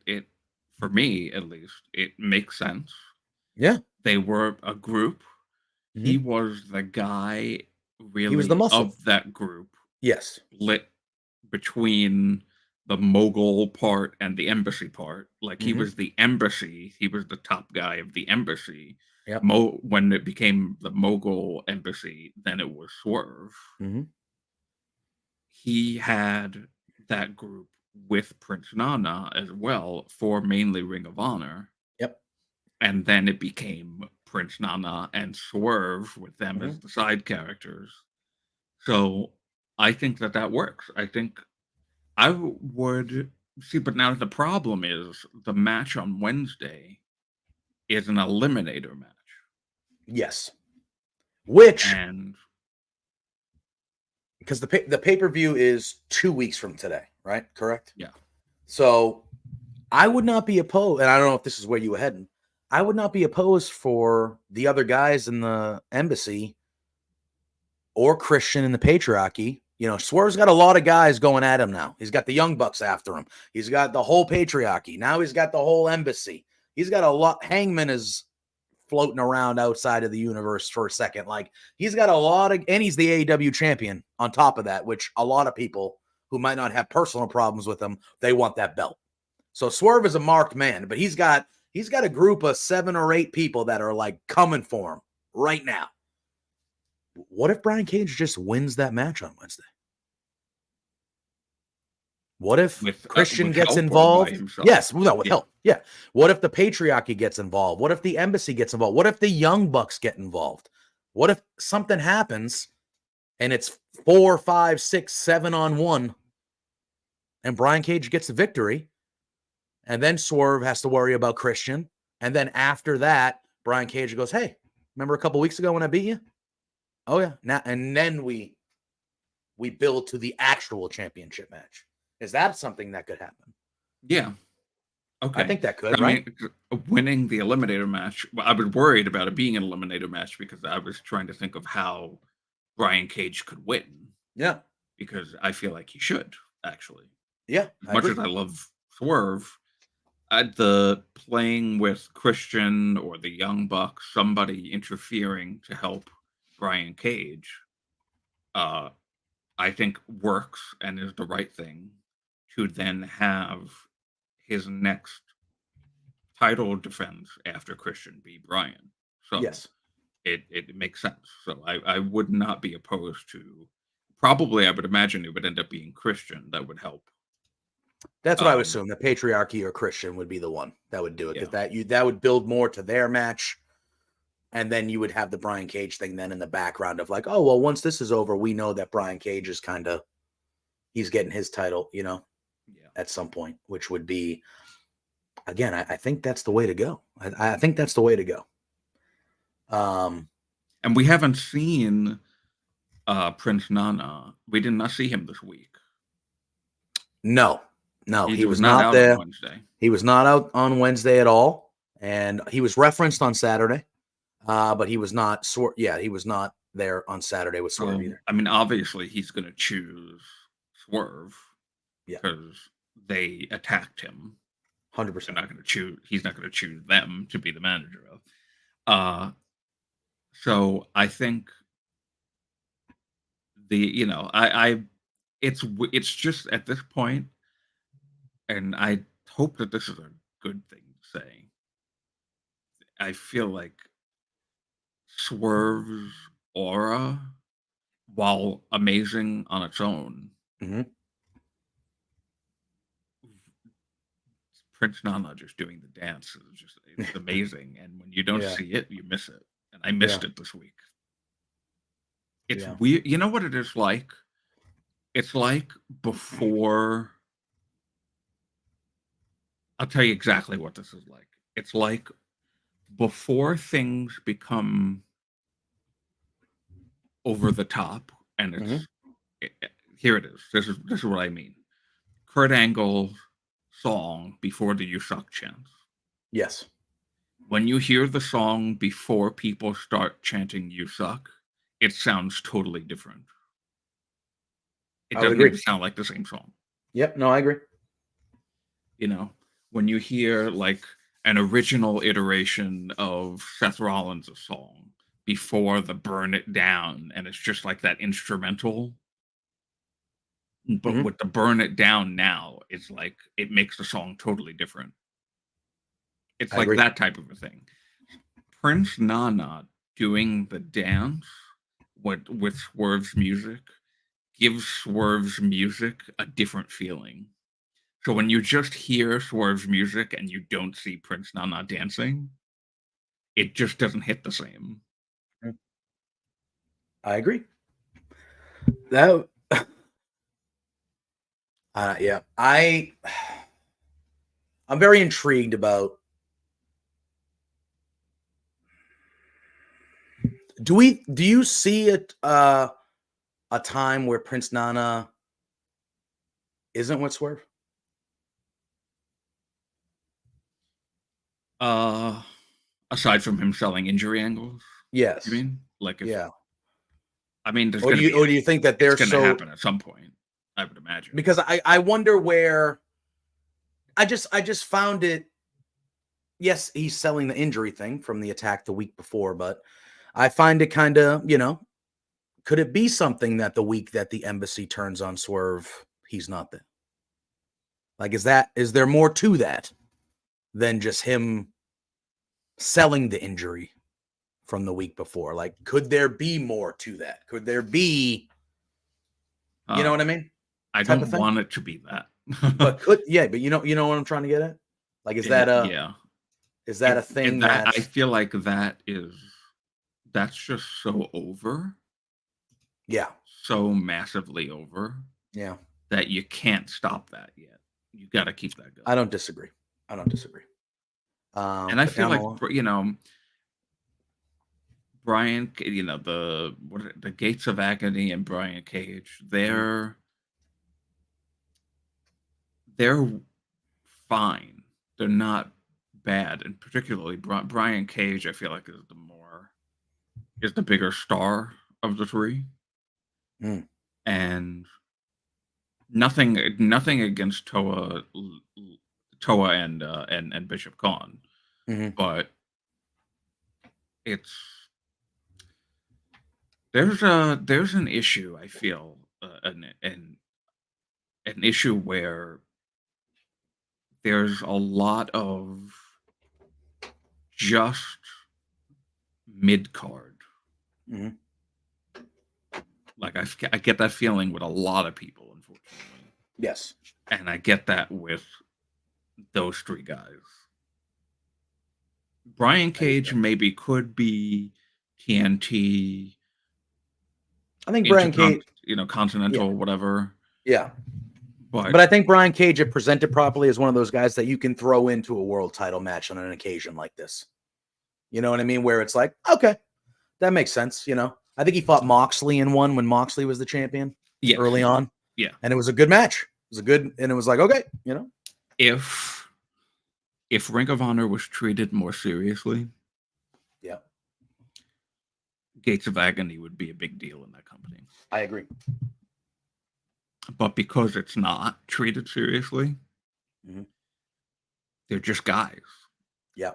for me at least, it makes sense. Yeah. They were a group. Mm-hmm. He was the guy, really, he was the muscle of that group. Yes. Lit between the Mogul part and the Embassy part. Like, he was the Embassy. He was the top guy of the Embassy. Yep. When it became the Mogul Embassy, then it was Swerve. Mm-hmm. He had that group with Prince Nana as well for mainly Ring of Honor. Yep. And then it became Prince Nana and Swerve with them as the side characters. So I think that works. I think I would see, but now the problem is the match on Wednesday is an eliminator match. Yes. Because the pay-per-view is 2 weeks from today, right? Correct? Yeah. So I would not be opposed, and I don't know if this is where you were heading. I would not be opposed for the other guys in the Embassy or Christian in the Patriarchy. Swerve's got a lot of guys going at him now. He's got the Young Bucks after him. He's got the whole Patriarchy. Now he's got the whole Embassy. He's got a lot. Hangman is floating around outside of the universe for a second. Like, he's got a lot of, and he's the AEW champion on top of that, which a lot of people who might not have personal problems with him, they want that belt. So Swerve is a marked man, but he's got a group of 7 or 8 people that are like coming for him right now. What if Brian Cage just wins that match on Wednesday? What if Christian gets involved? Yes, no, with help. Yeah. What if the Patriarchy gets involved? What if the Embassy gets involved? What if the Young Bucks get involved? What if something happens and it's 4, 5, 6, 7 on 1 and Brian Cage gets the victory, and then Swerve has to worry about Christian, and then after that, Brian Cage goes, "Hey, remember a couple weeks ago when I beat you? Oh yeah." Now and then we build to the actual championship match. Is that something that could happen? Yeah. Okay. I think that could, right? Winning the Eliminator match, well, I was worried about it being an Eliminator match because I was trying to think of how Brian Cage could win. Yeah. Because I feel like he should, actually. Yeah. As much as I love Swerve, the playing with Christian or the Young Bucks, somebody interfering to help Brian Cage, I think works and is the right thing to then have his next title defense after Christian be Brian. So yes, it makes sense. So I would not be opposed to. Probably, I would imagine it would end up being Christian that would help. That's what I would assume. The Patriarchy or Christian would be the one that would do it. Because that would build more to their match. And then you would have the Brian Cage thing then in the background of like, oh, well, once this is over, we know that Brian Cage is he's getting his title, at some point, which would be, again, I think that's the way to go. I think that's the way to go. And we haven't seen Prince Nana. We did not see him this week. No, he was not there on Wednesday. He was not out on Wednesday at all, and he was referenced on Saturday, but he was not. He was not there on Saturday with Swerve either. I mean, obviously, he's going to choose Swerve because they attacked him. 100%. He's not going to choose them to be the manager of. So I think it's just at this point, and I hope that this is a good thing to say. I feel like Swerve's aura, while amazing on its own, Prince Nana just doing the dance it's amazing. And when you don't see it, you miss it. And I missed it this week. It's weird. You know what it is like? It's like before. I'll tell you exactly what this is like. It's like before things become over the top, and it's here it is. This is what I mean. Kurt Angle's song before the "You Suck" chants. Yes. When you hear the song before people start chanting "You Suck," it sounds totally different. It doesn't even sound like the same song. Yep. No, I agree. When you hear like an original iteration of Seth Rollins' song before the "Burn It Down," and it's just like that instrumental. But with the "Burn It Down" now, it's like it makes the song totally different. It's like that type of a thing. Prince Nana doing the dance with Swerve's music gives Swerve's music a different feeling. So when you just hear Swerve's music and you don't see Prince Nana dancing, it just doesn't hit the same. I agree. I'm very intrigued about. Do you see it a time where Prince Nana isn't with Swerve? Aside from him selling injury angles? Yes. You mean? Like I mean, do you think that they're going to happen at some point? I would imagine. Because I wonder where. I just found it. Yes, he's selling the injury thing from the attack the week before, but I find it kind of, could it be something that the week that the Embassy turns on Swerve, he's not there? Like, is there more to that than just him selling the injury from the week before? Like, could there be more to that? Could there be, you know what I mean? I don't want it to be that. But you know what I'm trying to get at? Like, is that a thing that I feel like that's just so over? Yeah. So massively over. Yeah. That you can't stop that yet. You got to keep that going. I don't disagree. And I feel like, Brian, the Gates of Agony and Brian Cage, they're fine. They're not bad, and particularly Brian Cage, I feel like is the bigger star of the three. And nothing against Toa and Bishop Khan, but there's an issue, I feel, an issue where there's a lot of just mid-card. Like, I get that feeling with a lot of people, unfortunately. Yes. And I get that with those three guys. Brian Cage maybe could be TNT. I think Brian Cage, Continental, whatever. Yeah. But I think Brian Cage, if presented properly, is one of those guys that you can throw into a world title match on an occasion like this. You know what I mean? Where it's like, okay, that makes sense. I think he fought Moxley in one when Moxley was the champion early on. Yeah. And it was a good match. And it was like, okay, If Ring of Honor was treated more seriously, Gates of Agony would be a big deal in that company. I agree. But because it's not treated seriously, they're just guys. Yeah.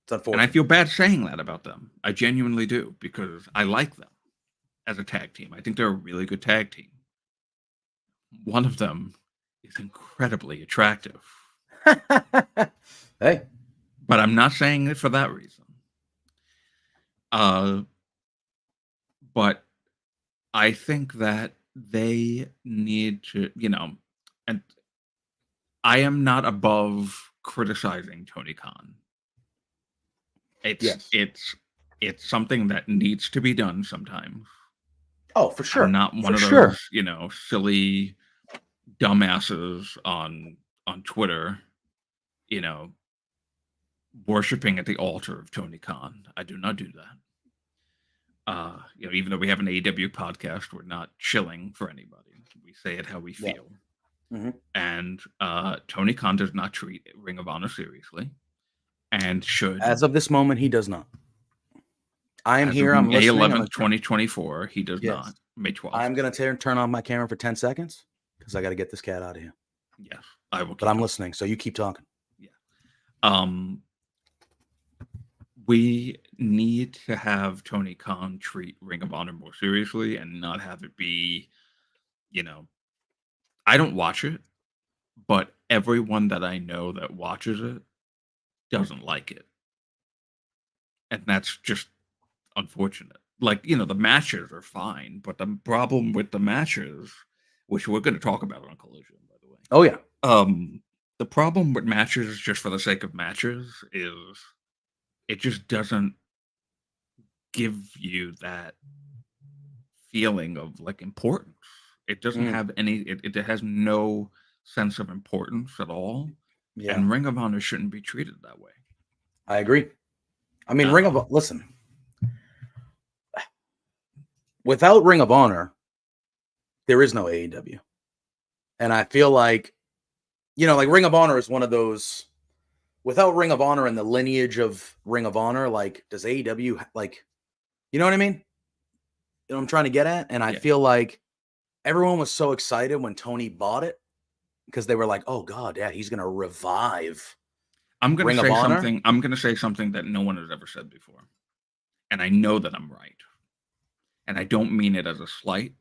It's unfortunate. And I feel bad saying that about them. I genuinely do, because I like them as a tag team. I think they're a really good tag team. One of them is incredibly attractive. Hey. But I'm not saying it for that reason. But I think that they need to, and I am not above criticizing Tony Khan. It's something that needs to be done sometimes. Oh, for sure. I'm not one of those, silly dumbasses on Twitter, worshiping at the altar of Tony Khan. I do not do that. Even though we have an AEW podcast, we're not chilling for anybody. We say it how we feel. And Tony Khan does not treat Ring of Honor seriously, and should. As of this moment, he does not. I am here. I'm May listening. 11th, 2024. He does not. May 12th. I'm going to turn on my camera for 10 seconds because I got to get this cat out of here. Yes, I will. But I'm listening, so you keep talking. Yeah. We need to have Tony Khan treat Ring of Honor more seriously and not have it be, I don't watch it, but everyone that I know that watches it doesn't like it. And that's just unfortunate. Like, the matches are fine, but the problem with the matches, which we're going to talk about on Collision, by the way. Oh, yeah. The problem with matches, just for the sake of matches, is it just doesn't give you that feeling of like importance. It doesn't have any, it has no sense of importance at all. Yeah. And Ring of Honor shouldn't be treated that way. I agree. I mean, listen, without Ring of Honor, there is no AEW. And I feel like, like Ring of Honor is one of those, without Ring of Honor and the lineage of Ring of Honor, like, does AEW, like, you know what I mean? You know what I'm trying to get at? And I feel like everyone was so excited when Tony bought it because they were like, oh, God, yeah, he's going to revive Ring of Honor. I'm going to say something that no one has ever said before. And I know that I'm right. And I don't mean it as a slight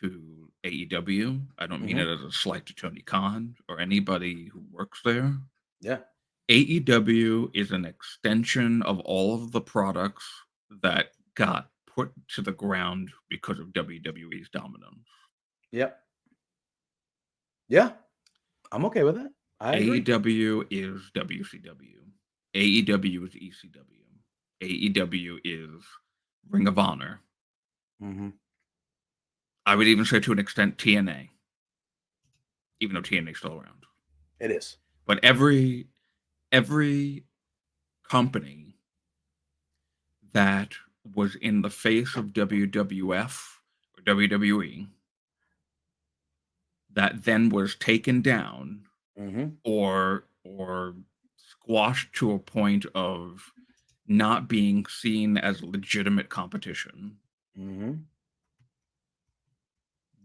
to AEW. I don't mean it as a slight to Tony Khan or anybody who works there. Yeah. AEW is an extension of all of the products that got put to the ground because of WWE's dominance. Yep. Yeah. I'm okay with that. I agree. AEW is WCW. AEW is ECW. AEW is Ring of Honor. I would even say to an extent TNA. Even though TNA's still around. It is. But every company that was in the face of WWF or WWE that then was taken down or squashed to a point of not being seen as legitimate competition.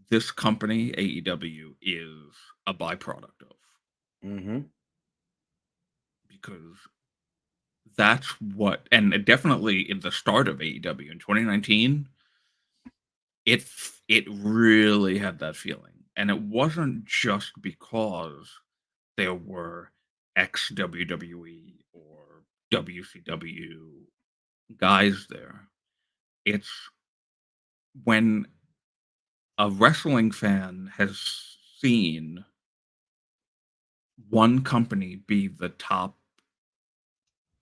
This company, AEW, is a byproduct of. Because that's what, and definitely in the start of AEW in 2019, it really had that feeling. And it wasn't just because there were ex-WWE or WCW guys there. It's when a wrestling fan has seen one company be the top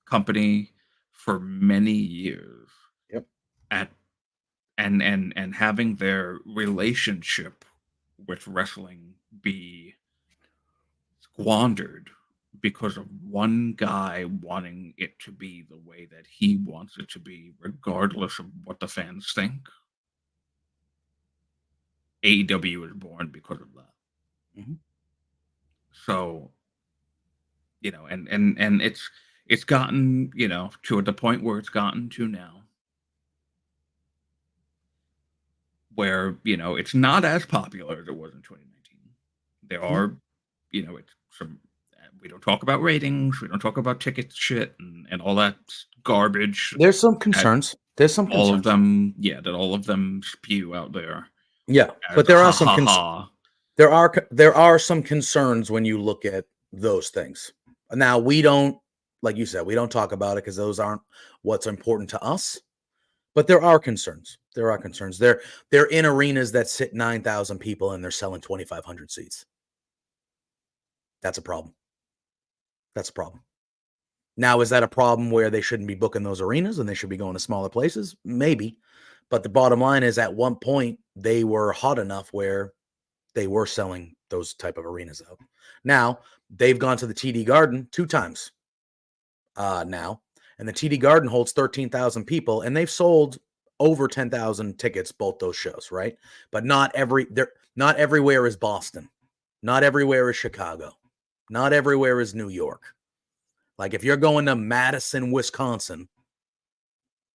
company for many years. Yep. And having their relationship with wrestling be squandered because of one guy wanting it to be the way that he wants it to be, regardless of what the fans think. AEW was born because of that. So, and it's gotten, to the point where it's gotten to now, where, it's not as popular as it was in 2019. There are, it's some, we don't talk about ratings, we don't talk about ticket shit and all that garbage. There's some concerns. There's some concerns. All of them, that all of them spew out there. Yeah, but there are some there are some concerns when you look at those things. Now, we don't, like you said, we don't talk about it because those aren't what's important to us. But there are concerns. There are concerns. They're in arenas that sit 9,000 people and they're selling 2,500 seats. That's a problem. That's a problem. Now, is that a problem where they shouldn't be booking those arenas and they should be going to smaller places? Maybe. But the bottom line is, at one point, they were hot enough where they were selling those type of arenas out. Now, they've gone to the TD Garden 2 times now. And the TD Garden holds 13,000 people, and they've sold over 10,000 tickets both those shows, right? But not everywhere is Boston. Not everywhere is Chicago. Not everywhere is New York. Like, if you're going to Madison, Wisconsin,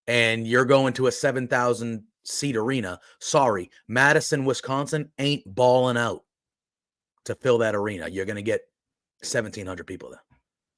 and you're going to a 7,000 seat arena, sorry, Madison, Wisconsin ain't balling out to fill that arena. You're going to get 1,700 people there.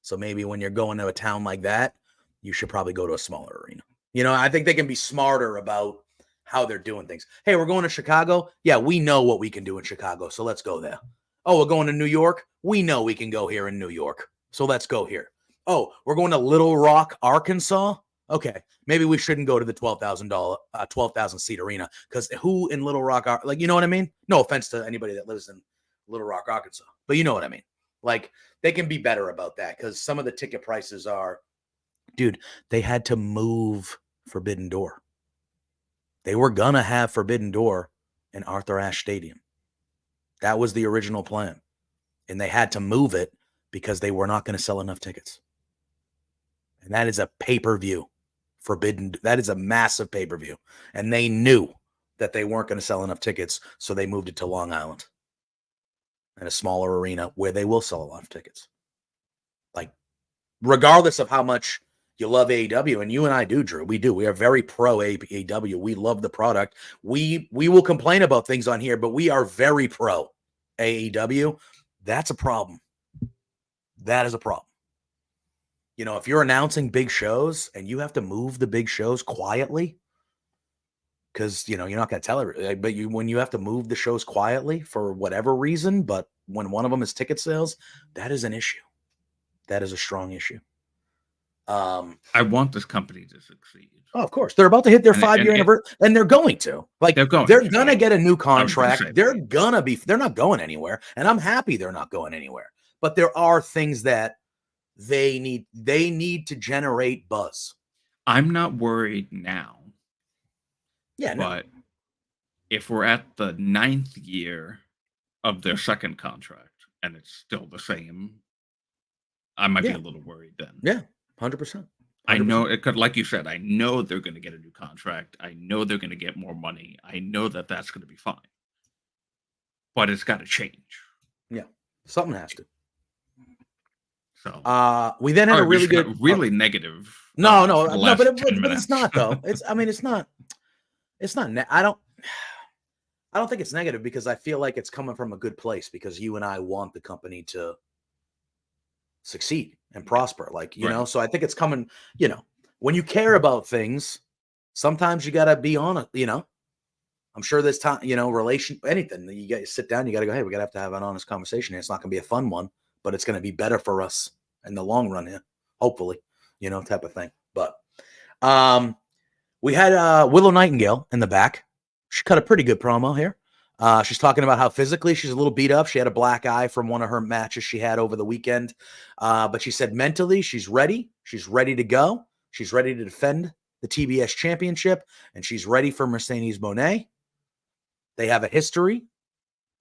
So maybe when you're going to a town like that, you should probably go to a smaller arena. I think they can be smarter about how they're doing things. Hey, we're going to Chicago. Yeah, we know what we can do in Chicago, so let's go there. Oh, we're going to New York. We know we can go here in New York, so let's go here. Oh, we're going to Little Rock, Arkansas. Okay, maybe we shouldn't go to the 12,000 seat arena, because who in Little Rock, like, you know what I mean? No offense to anybody that lives in Little Rock, Arkansas, but you know what I mean. Like, they can be better about that, because some of the ticket prices are, dude, they had to move Forbidden Door. They were gonna have Forbidden Door in Arthur Ashe Stadium. That was the original plan, and they had to move it because they were not going to sell enough tickets. And that is a pay-per-view. That is a massive pay-per-view. And they knew that they weren't going to sell enough tickets, so they moved it to Long Island in a smaller arena where they will sell a lot of tickets. Like, regardless of how much you love AEW, and you and I do, Drew, we do. We are very pro AEW. We love the product. We will complain about things on here, but we are very pro AEW. That's a problem. That is a problem. If you're announcing big shows and you have to move the big shows quietly, because you're not going to tell her. But when you have to move the shows quietly for whatever reason, but when one of them is ticket sales, that is an issue. That is a strong issue. I want this company to succeed. Oh, of course, they're about to hit their 5-year anniversary, and they're going to. They're gonna get a new contract. They're not going anywhere, and I'm happy they're not going anywhere. But there are things that they need to generate buzz. I'm not worried now. Yeah, but if we're at the 9th year of their second contract and it's still the same, I might be a little worried then. Yeah, 100%. I know it could, like you said, I know they're going to get a new contract. I know they're going to get more money. I know that that's going to be fine. But it's got to change. Yeah, something has to. So, we then had a really good, negative. No, but it's not though. It's not. I don't think it's negative because I feel like it's coming from a good place because you and I want the company to succeed and prosper. So I think it's coming, when you care about things, sometimes you got to be on it, I'm sure this time, anything you got to sit down, you got to go, hey, we got to have an honest conversation here. It's not going to be a fun one, but it's going to be better for us in the long run here, hopefully, type of thing. But we had Willow Nightingale in the back. She cut a pretty good promo here. She's talking about how physically she's a little beat up. She had a black eye from one of her matches she had over the weekend. But she said mentally she's ready. She's ready to go. She's ready to defend the TBS championship. And she's ready for Mercedes Moné. They have a history.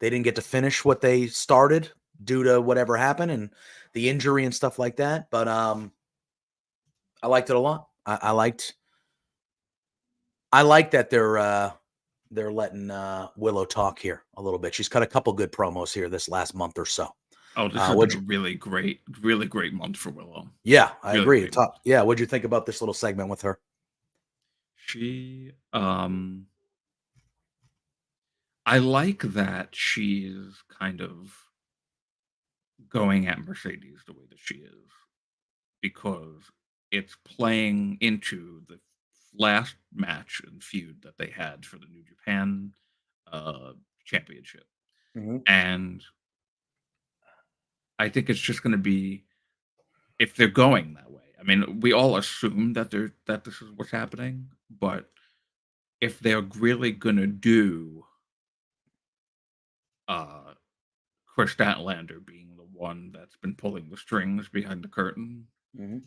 They didn't get to finish what they started due to whatever happened and the injury and stuff like that. But I liked it a lot. I liked that they're letting Willow talk here a little bit. She's cut a couple good promos here this last month or so. Oh, this has been a really great month for Willow. Yeah, I agree. Yeah, what'd you think about this little segment with her? She, I like that she's kind of going at Mercedes the way that she is because it's playing into the last match and feud that they had for the New Japan championship. Mm-hmm. And I think it's just going to be, if they're going that way, I mean, we all assume that this is what's happening, but if they're really going to do Chris Statlander being the one that's been pulling the strings behind the curtain, mm-hmm.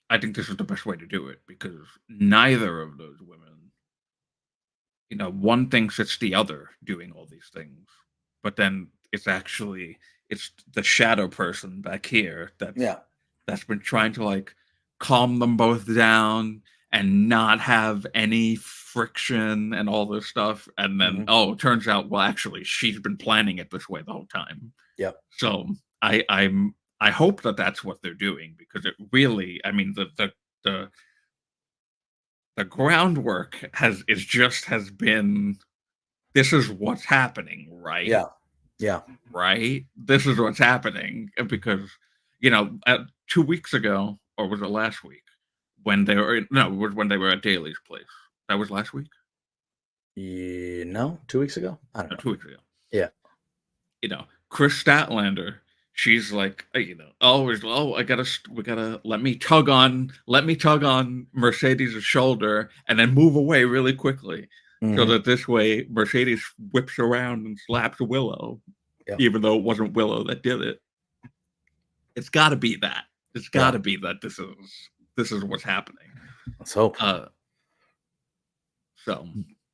I think this is the best way to do it because neither of those women, one thinks it's the other doing all these things, but then it's the shadow person back here that's been trying to calm them both down and not have any friction and all this stuff. And then, it turns out, well, actually, she's been planning it this way the whole time. Yeah. So I hope that that's what they're doing because it really, I mean, the groundwork has been, this is what's happening, right? Yeah. Yeah. Right? This is what's happening because, 2 weeks ago, or was it last week? When they were at Daly's place. That was last week? No, 2 weeks ago? I don't know. 2 weeks ago. Yeah. Chris Statlander, she's like, always, we gotta let me tug on Mercedes' shoulder and then move away really quickly. Mm-hmm. So that this way Mercedes whips around and slaps Willow, even though it wasn't Willow that did it. It's gotta be that. It's gotta be that this is what's happening. Let's hope. So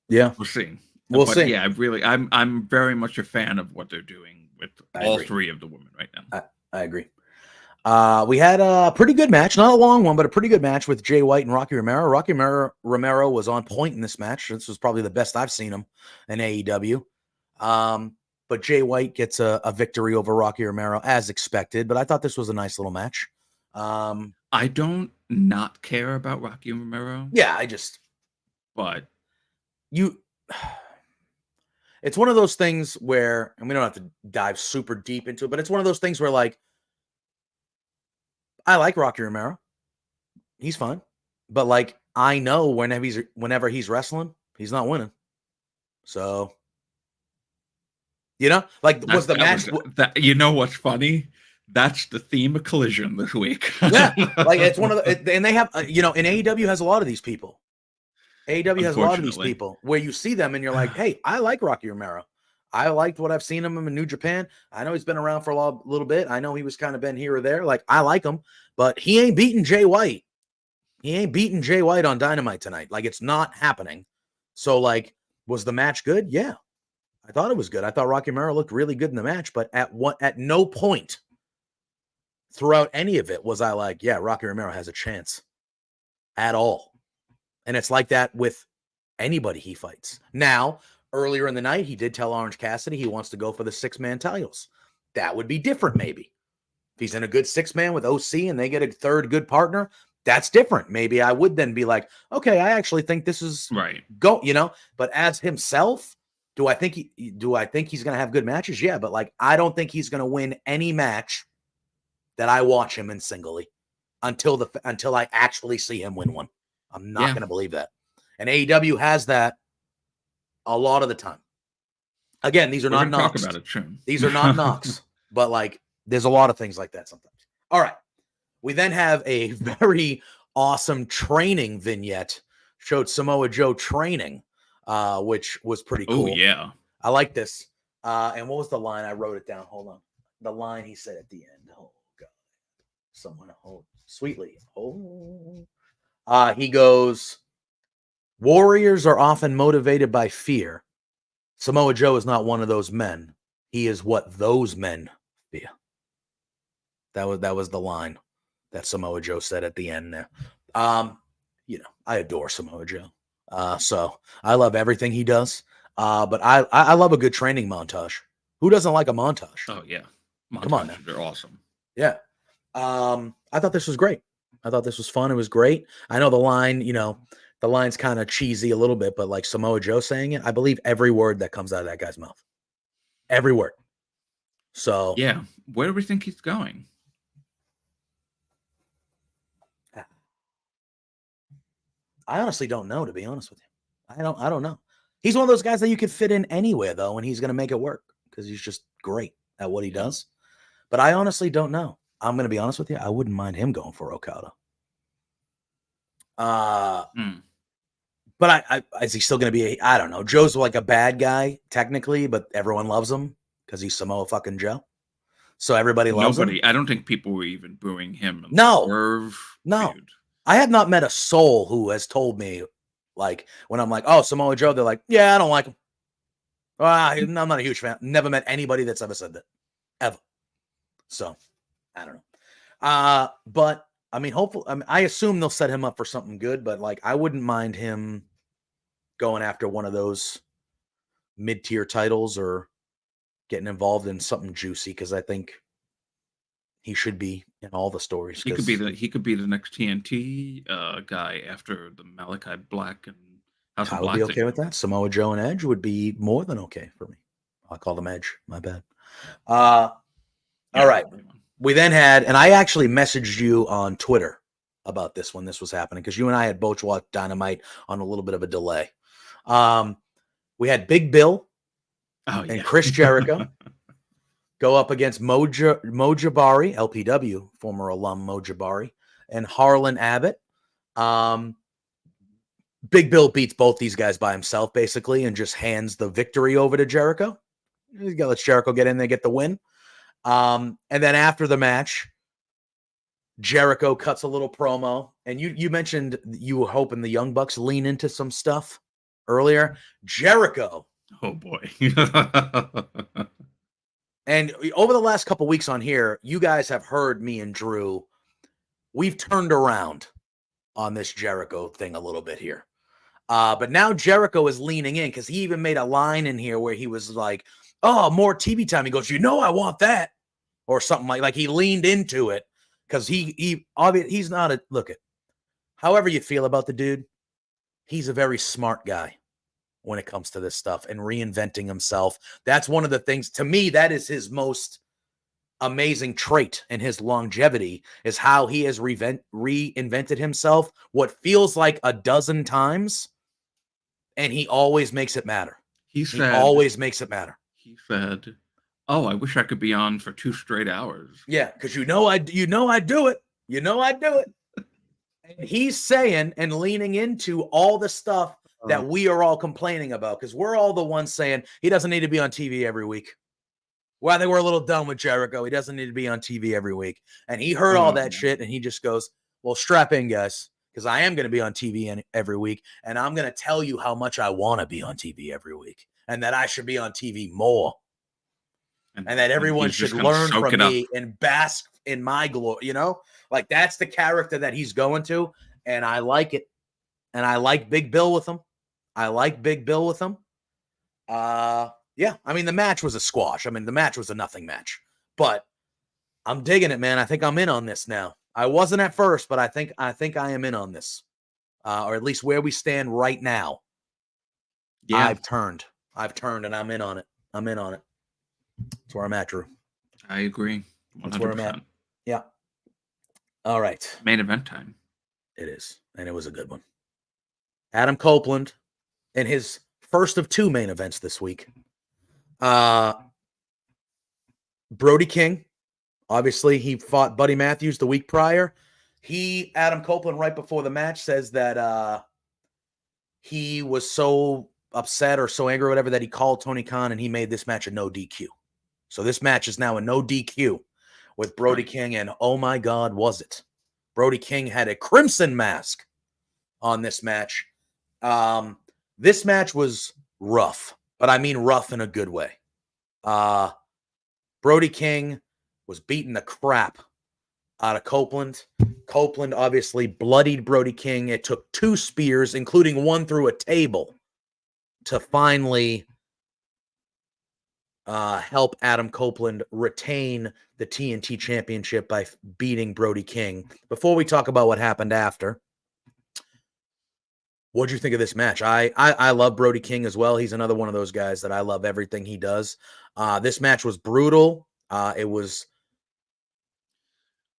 yeah, we'll see. We'll see. Yeah, I'm very much a fan of what they're doing with all three of the women right now. I agree. We had a pretty good match, not a long one, but a pretty good match with Jay White and Rocky Romero. Rocky Romero was on point in this match. This was probably the best I've seen him in AEW. But Jay White gets a victory over Rocky Romero as expected. But I thought this was a nice little match. I don't not care about Rocky Romero. Yeah, it's one of those things where, and we don't have to dive super deep into it, but it's one of those things where I like Rocky Romero. He's fun, but I know whenever he's wrestling, he's not winning. So, was the match? You know what's funny? That's the theme of Collision this week. Yeah, like it's one of the, and they have, and AEW has a lot of these people. AEW has a lot of these people where you see them and you're like, hey, I like Rocky Romero. I liked what I've seen him in New Japan. I know he's been around for a little bit. I know he was kind of been here or there. Like, I like him, but he ain't beating Jay White. He ain't beating Jay White on Dynamite tonight. Like, it's not happening. So, like, was the match good? Yeah. I thought it was good. I thought Rocky Romero looked really good in the match, but at no point throughout any of it was I like, yeah, Rocky Romero has a chance at all. And it's like that with anybody he fights. Now, earlier in the night, he did tell Orange Cassidy he wants to go for the 6-man titles. That would be different, maybe. If he's in a good 6-man with OC and they get a third good partner, that's different. Maybe I would then be like, okay, I actually think this is right. But as himself, do I think he's going to have good matches? Yeah, but like, I don't think he's going to win any match that I watch him in singly until I actually see him win one. I'm not going to believe that. And AEW has that a lot of the time. Again, these are not knocks. Talk about it, these are not knocks, but like, there's a lot of things like that sometimes. All right. We then have a very awesome training vignette. Showed Samoa Joe training, which was pretty cool. Oh, yeah. I like this. And what was the line? I wrote it down. Hold on. The line he said at the end. Oh, God. Someone, sweetly. He goes, warriors are often motivated by fear. Samoa Joe is not one of those men. He is what those men fear. That was the line that Samoa Joe said at the end there. I adore Samoa Joe. So I love everything he does. But I love a good training montage. Who doesn't like a montage? Oh, yeah. Come on now. They're awesome. Yeah. I thought this was great. I thought this was fun. It was great. I know the line, the line's kind of cheesy a little bit, but like Samoa Joe saying it, I believe every word that comes out of that guy's mouth. Every word. So. Yeah. Where do we think he's going? I honestly don't know, to be honest with you. I don't know. He's one of those guys that you could fit in anywhere, though, and he's going to make it work because he's just great at what he does. But I honestly don't know. I'm going to be honest with you. I wouldn't mind him going for Okada. But is he still going to be I don't know. Joe's like a bad guy, technically, but everyone loves him because he's Samoa fucking Joe. So everybody loves him. I don't think people were even booing him. No. Swerve, no. Dude. I have not met a soul who has told me, like, when I'm like, oh, Samoa Joe, they're like, yeah, I don't like him. I'm not a huge fan. Never met anybody that's ever said that. Ever. So, I don't know. But, I mean, hopefully, I assume they'll set him up for something good, but, like, I wouldn't mind him going after one of those mid-tier titles or getting involved in something juicy, because I think he should be in all the stories. He could be the next TNT guy after the Malachi Black and House of Black. I would be okay with that. Samoa Joe and Edge would be more than okay for me. I call them Edge. My bad. All right. We then had, and I actually messaged you on Twitter about this when this was happening, because you and I had both watched Dynamite on a little bit of a delay. We had Big Bill and Chris Jericho go up against Mo Jabari, LPW, former alum Mo Jabari, and Harlan Abbott. Big Bill beats both these guys by himself, basically, and just hands the victory over to Jericho. Lets Jericho get in there, get the win. And then after the match, Jericho cuts a little promo. And you mentioned you were hoping the Young Bucks lean into some stuff earlier. Jericho. Oh, boy. And over the last couple weeks on here, you guys have heard me and Drew. We've turned around on this Jericho thing a little bit here. But now Jericho is leaning in, because he even made a line in here where he was like, oh, more TV time. He goes, I want that. Or something like he leaned into it, because he's not however you feel about the dude, he's a very smart guy when it comes to this stuff and reinventing himself. That's one of the things, to me, that is his most amazing trait in his longevity is how he has reinvented himself what feels like a dozen times, and he always makes it matter. He always makes it matter. He said, "Oh, I wish I could be on for 2 straight hours." Yeah, because I do it. I do it. And he's saying and leaning into all the stuff that we are all complaining about, because we're all the ones saying he doesn't need to be on TV every week. Well, I think we're a little done with Jericho. He doesn't need to be on TV every week. And he heard all that shit, and he just goes, well, strap in, guys, because I am going to be on TV every week, and I'm going to tell you how much I want to be on TV every week, and that I should be on TV more, and that everyone should learn from me and bask in my glory. Like, that's the character that he's going to, and I like it. And I like Big Bill with him. Yeah, I mean, the match was a squash. I mean, the match was a nothing match. But I'm digging it, man. I think I'm in on this now. I wasn't at first, but I think I am in on this. Or at least where we stand right now. Yeah. I've turned, and I'm in on it. That's where I'm at, Drew. I agree. 100%. That's where I'm at. Yeah. All right. Main event time. It is. And it was a good one. Adam Copeland in his first of 2 main events this week. Brody King, obviously he fought Buddy Matthews the week prior. Adam Copeland, right before the match, says that he was so upset or so angry or whatever that he called Tony Khan and he made this match a no DQ. So this match is now a no DQ with Brody King, and oh my God, was it? Brody King had a crimson mask on this match. This match was rough, but I mean rough in a good way. Brody King was beating the crap out of Copeland. Copeland obviously bloodied Brody King. It took 2 spears, including one through a table, to finally help Adam Copeland retain the TNT Championship by beating Brody King. Before we talk about what happened after, what'd you think of this match? I love Brody King as well. He's another one of those guys that I love everything he does. This match was brutal. It was.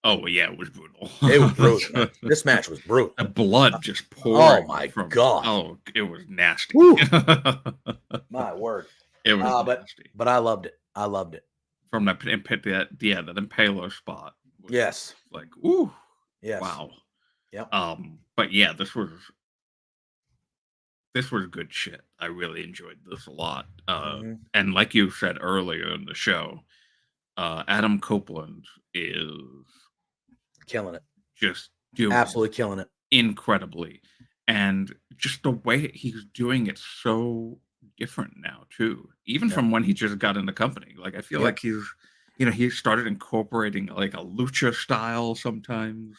Oh, yeah, it was brutal. It was brutal. This match was brutal. The blood just poured. Oh, my God. Oh, it was nasty. My word. It was nasty. But I loved it. From that impaler spot. Yes. Like, ooh. Yes. Wow. Yep. But yeah, this was good shit. I really enjoyed this a lot. And like you said earlier in the show, Adam Copeland is killing it. Just doing absolutely killing it. Incredibly. And just the way he's doing it so different now too. Even from when he just got in the company. Like, I feel like he's, he started incorporating like a lucha style sometimes.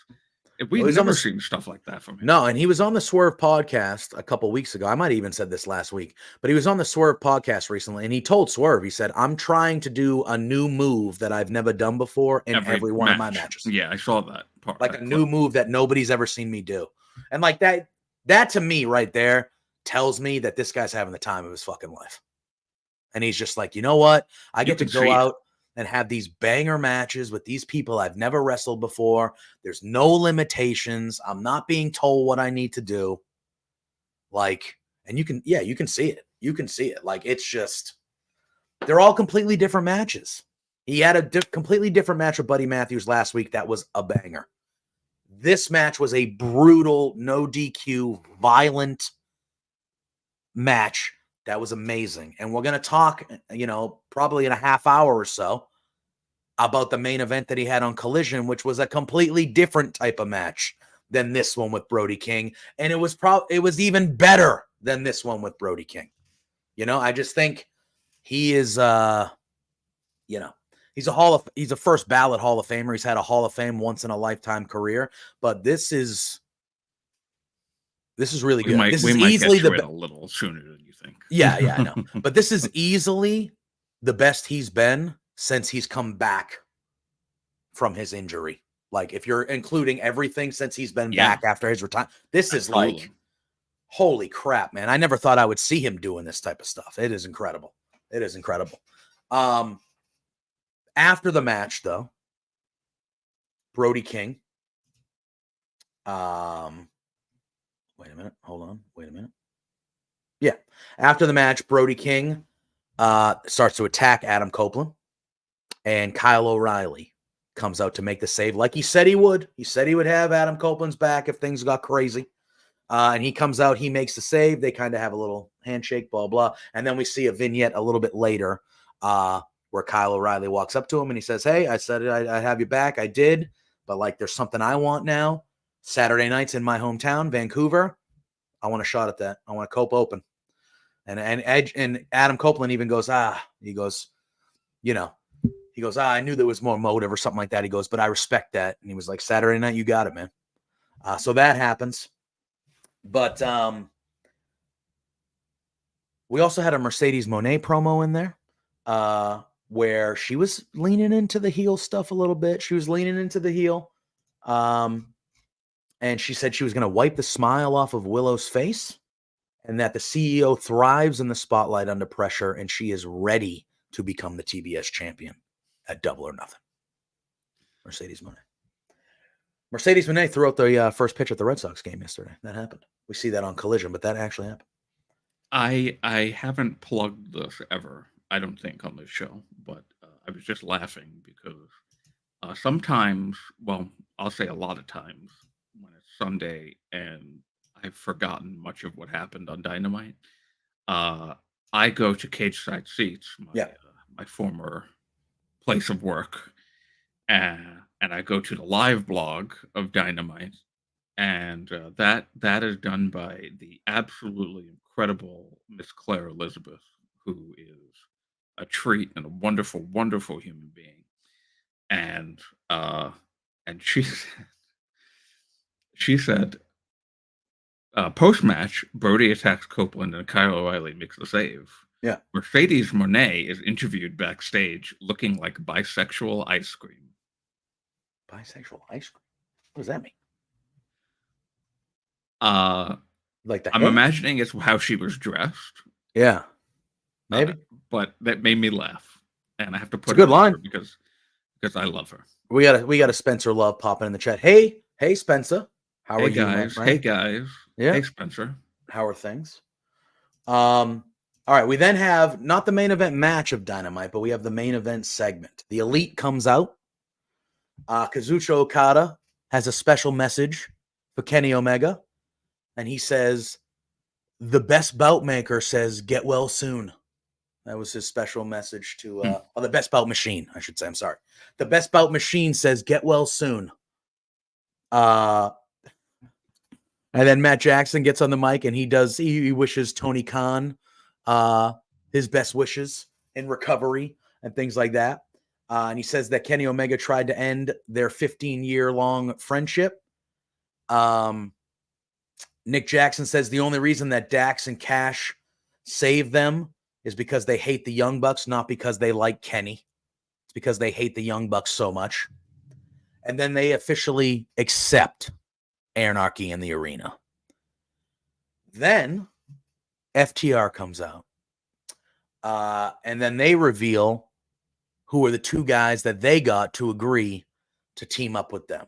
We've never seen stuff like that from him. No, and he was on the Swerve podcast a couple weeks ago. I might have even said this last week, but he was on the Swerve podcast recently, and he told Swerve, he said, I'm trying to do a new move that I've never done before in every one of my matches. Yeah, I saw that part. Like a new move that nobody's ever seen me do. And like that to me right there tells me that this guy's having the time of his fucking life. And he's just like, you know what? I get to go out and have these banger matches with these people I've never wrestled before. There's no limitations. I'm not being told what I need to do. Like, and you can see it. You can see it. Like, it's just, they're all completely different matches. He had a completely different match with Buddy Matthews last week. That was a banger. This match was a brutal, no DQ, violent match. That was amazing. And we're going to talk, probably in a half hour or so about the main event that he had on Collision, which was a completely different type of match than this one with Brody King. And it was even better than this one with Brody King. I just think he is, he's a first ballot Hall of Famer. He's had a Hall of Fame once in a lifetime career, but this is really good. This is easily a little sooner than you think. Yeah, I know. But this is easily the best he's been since he's come back from his injury. Like, if you're including everything since he's been back after his retirement, this is like, holy crap, man. I never thought I would see him doing this type of stuff. It is incredible. After the match, though, Brody King. Wait a minute. Hold on. Wait a minute. Yeah. After the match, Brody King starts to attack Adam Copeland, and Kyle O'Reilly comes out to make the save like he said he would. He said he would have Adam Copeland's back if things got crazy. And he comes out, he makes the save. They kind of have a little handshake, blah, blah. And then we see a vignette a little bit later where Kyle O'Reilly walks up to him and he says, hey, I said I'd have you back. I did. But like, there's something I want now. Saturday nights in my hometown, Vancouver. I want a shot at that. I want to Cope open. And Adam Copeland even goes, he goes, I knew there was more motive or something like that. He goes, but I respect that. And he was like, Saturday night, you got it, man. So that happens. But we also had a Mercedes Moné promo in there where she was leaning into the heel stuff a little bit. She was leaning into the heel. And she said she was going to wipe the smile off of Willow's face and that the CEO thrives in the spotlight under pressure and she is ready to become the TBS champion at Double or Nothing. Mercedes Moné. Mercedes Moné threw out the first pitch at the Red Sox game yesterday. That happened. We see that on Collision, but that actually happened. I haven't plugged this ever, I don't think, on this show, but I was just laughing because sometimes, well, I'll say a lot of times, when it's Sunday and I've forgotten much of what happened on Dynamite, I go to Cage Side Seats, my former place of work, and I go to the live blog of Dynamite, and that is done by the absolutely incredible Miss Claire Elizabeth, who is a treat and a wonderful, wonderful human being. And she said, post match, Brody attacks Copeland and Kyle O'Reilly makes the save. Yeah. Mercedes Moné is interviewed backstage looking like bisexual ice cream. Bisexual ice cream? What does that mean? Like I'm imagining it's how she was dressed. Yeah. Maybe. But that made me laugh. And I have to put it's a good line because I love her. We got a Spencer Love popping in the chat. Hey Spencer. How are you, guys? Hey guys. Yeah. Hey Spencer. How are things? All right, we then have not the main event match of Dynamite, but we have the main event segment. The Elite comes out. Kazuchika Okada has a special message for Kenny Omega, and he says, the best bout maker says, get well soon. That was his special message to the best bout machine, I should say. I'm sorry. The best bout machine says, get well soon. And then Matt Jackson gets on the mic and he wishes Tony Khan his best wishes in recovery and things like that. And he says that Kenny Omega tried to end their 15-year-long friendship. Nick Jackson says the only reason that Dax and Cash saved them is because they hate the Young Bucks, not because they like Kenny. It's because they hate the Young Bucks so much. And then they officially accept Anarchy in the arena. Then FTR comes out. And then they reveal who are the two guys that they got to agree to team up with them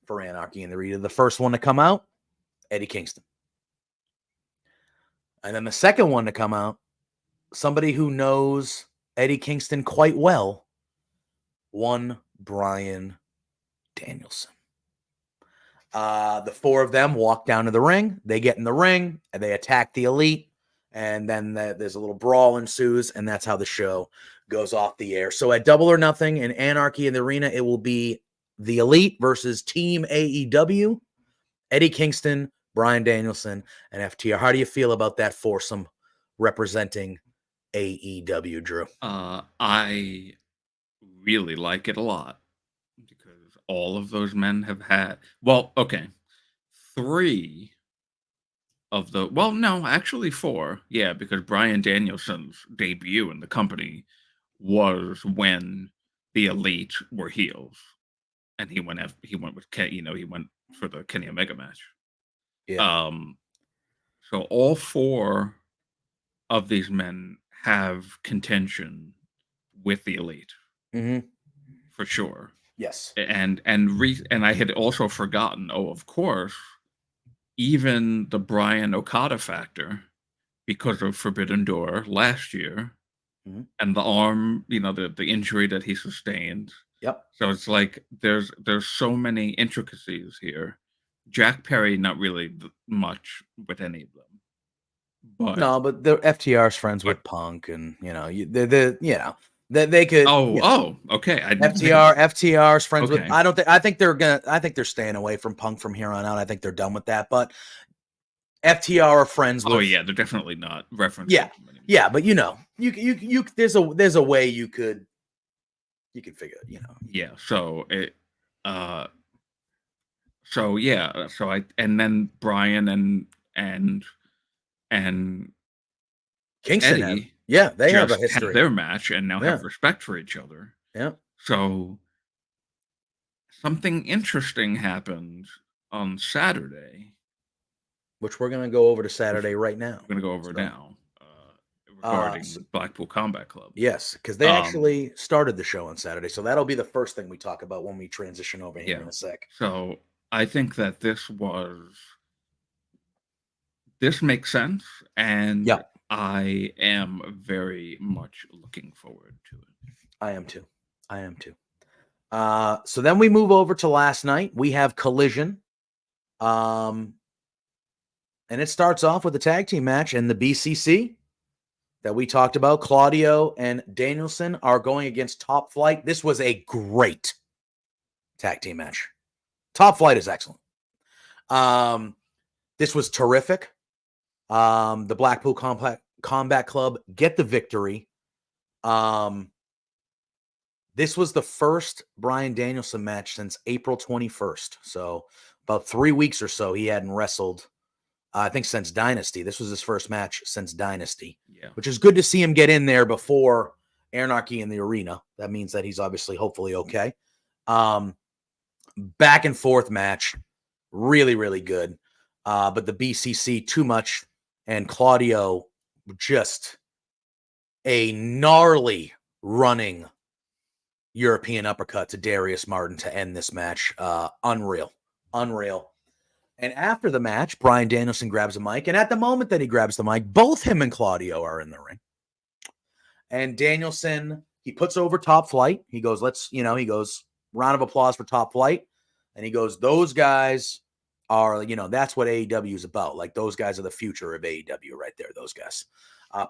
for Anarchy in the arena. The first one to come out, Eddie Kingston. And then the second one to come out, somebody who knows Eddie Kingston quite well, one Bryan Danielson. The four of them walk down to the ring. They get in the ring and they attack the Elite. And then there's a little brawl ensues, and that's how the show goes off the air. So at Double or Nothing in Anarchy in the arena, it will be the Elite versus Team AEW, Eddie Kingston, Bryan Danielson, and FTR. How do you feel about that foursome representing AEW, Drew? I really like it a lot because all of those men have had, three of the, actually four. Yeah, because Bryan Danielson's debut in the company was when the Elite were heels. And he went with he went for the Kenny Omega match. Yeah. So all four of these men have contention with the Elite. for sure. Yes. And I had also forgotten, of course, even the Brian Okada factor because of Forbidden Door last year and the arm, the injury that he sustained. Yep. So it's like there's so many intricacies here. Jack Perry, not really much with any of them. But no, but the FTR's friends with Punk, and they could. Okay. FTR's friends with. I think they're staying away from Punk from here on out. I think they're done with that. But FTR are friends with. Oh yeah, they're definitely not referencing. Yeah, but you there's a way you could figure it. Yeah. So it. So yeah. So and then Brian and Kingston Eddie, they have a history. Had their match and now have respect for each other. Yeah. So something interesting happened on Saturday, which we're gonna go over to Saturday right now. We're gonna go over now regarding Blackpool Combat Club. Yes, because they actually started the show on Saturday, so that'll be the first thing we talk about when we transition over here in a sec. So I think that this makes sense, and I am very much looking forward to it. I am too. So then we move over to last night. We have Collision. And it starts off with the tag team match, and the BCC that we talked about, Claudio and Danielson, are going against Top Flight. This was a great tag team match. Top Flight is excellent. This was terrific. The Blackpool Combat Club get the victory. This was the first Bryan Danielson match since April 21st. So about 3 weeks or so he hadn't wrestled, I think, since Dynasty. This was his first match since Dynasty, which is good to see him get in there before Anarchy in the arena. That means that he's obviously, hopefully, okay. Back and forth match. Really, really good. But the BCC, too much. And Claudio, just a gnarly running European uppercut to Darius Martin to end this match. Unreal. And after the match, Bryan Danielson grabs a mic. And at the moment that he grabs the mic, both him and Claudio are in the ring. And Danielson, he puts over Top Flight. He goes, round of applause for Top Flight. And he goes, those guys are, that's what AEW is about. Like, those guys are the future of AEW right there, those guys.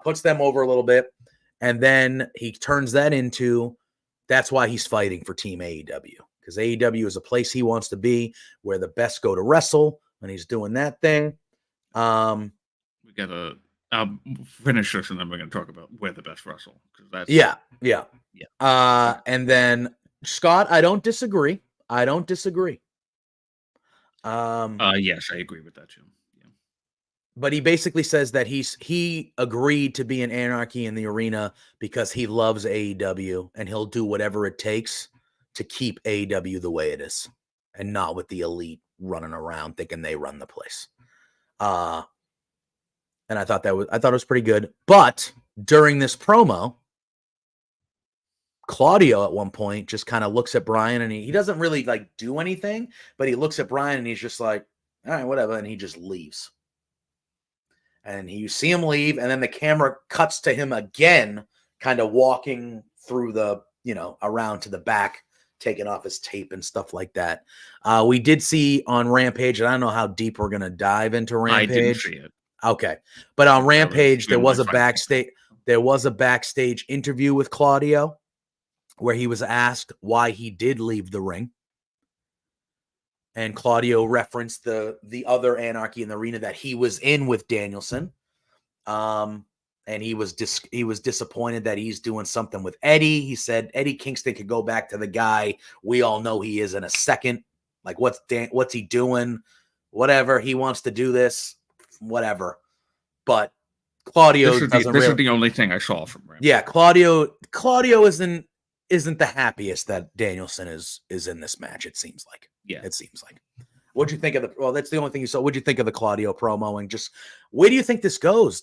Puts them over a little bit. And then he turns that into, that's why he's fighting for Team AEW. Because AEW is a place he wants to be, where the best go to wrestle, and he's doing that thing. We got to finish this, and then we're going to talk about where the best wrestle. Yeah. And then, Scott, I don't disagree. Yes, I agree with that too. Yeah. But he basically says that he agreed to be in Anarchy in the arena because he loves AEW, and he'll do whatever it takes to keep AEW the way it is, and not with the elite running around thinking they run the place. And I thought it was pretty good. But during this promo, Claudio at one point just kind of looks at Bryan, and he doesn't really do anything, but he looks at Bryan and he's just like, all right, whatever. And he just leaves. And you see him leave, and then the camera cuts to him again, kind of walking through the, around to the back, taking off his tape and stuff like that. We did see on Rampage, and I don't know how deep we're going to dive into Rampage. I didn't see it. Okay. But on Rampage, there was a backstage interview with Claudio where he was asked why he did leave the ring. And Claudio referenced the other Anarchy in the arena that he was in with Danielson. And he was disappointed that he's doing something with Eddie. He said Eddie Kingston could go back to the guy we all know he is in a second. Like, what's he doing? Whatever. He wants to do this. Whatever. But Claudio this is the only thing I saw from him. Yeah, Claudio isn't the happiest that Danielson is in this match, it seems like. Yeah. It seems like. What'd you think of that's the only thing you saw. What'd you think of the Claudio promo, and just where do you think this goes?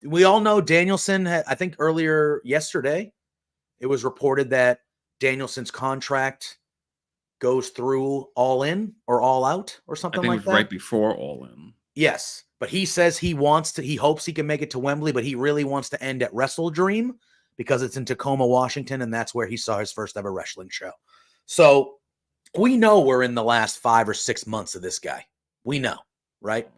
We all know Danielson I think earlier yesterday, it was reported that Danielson's contract goes through All In or All Out or something like that. I think it was right before All In. Yes, but he says he hopes he can make it to Wembley, but he really wants to end at Wrestle Dream because it's in Tacoma, Washington, and that's where he saw his first ever wrestling show. So we know we're in the last 5 or 6 months of this guy. We know, right?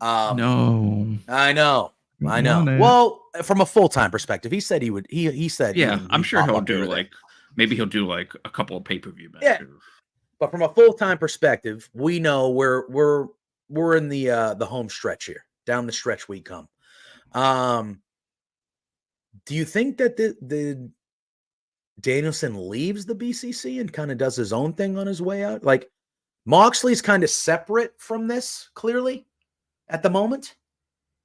No. I know. Well, from a full-time perspective, he said he would. He said, yeah, I'm sure he'll do maybe he'll do like a couple of pay-per-view matches. Yeah. But from a full-time perspective, we know we're in the home stretch here. Down the stretch we come. Do you think that the Danielson leaves the BCC and kind of does his own thing on his way out? Like Moxley's kind of separate from this, clearly, at the moment.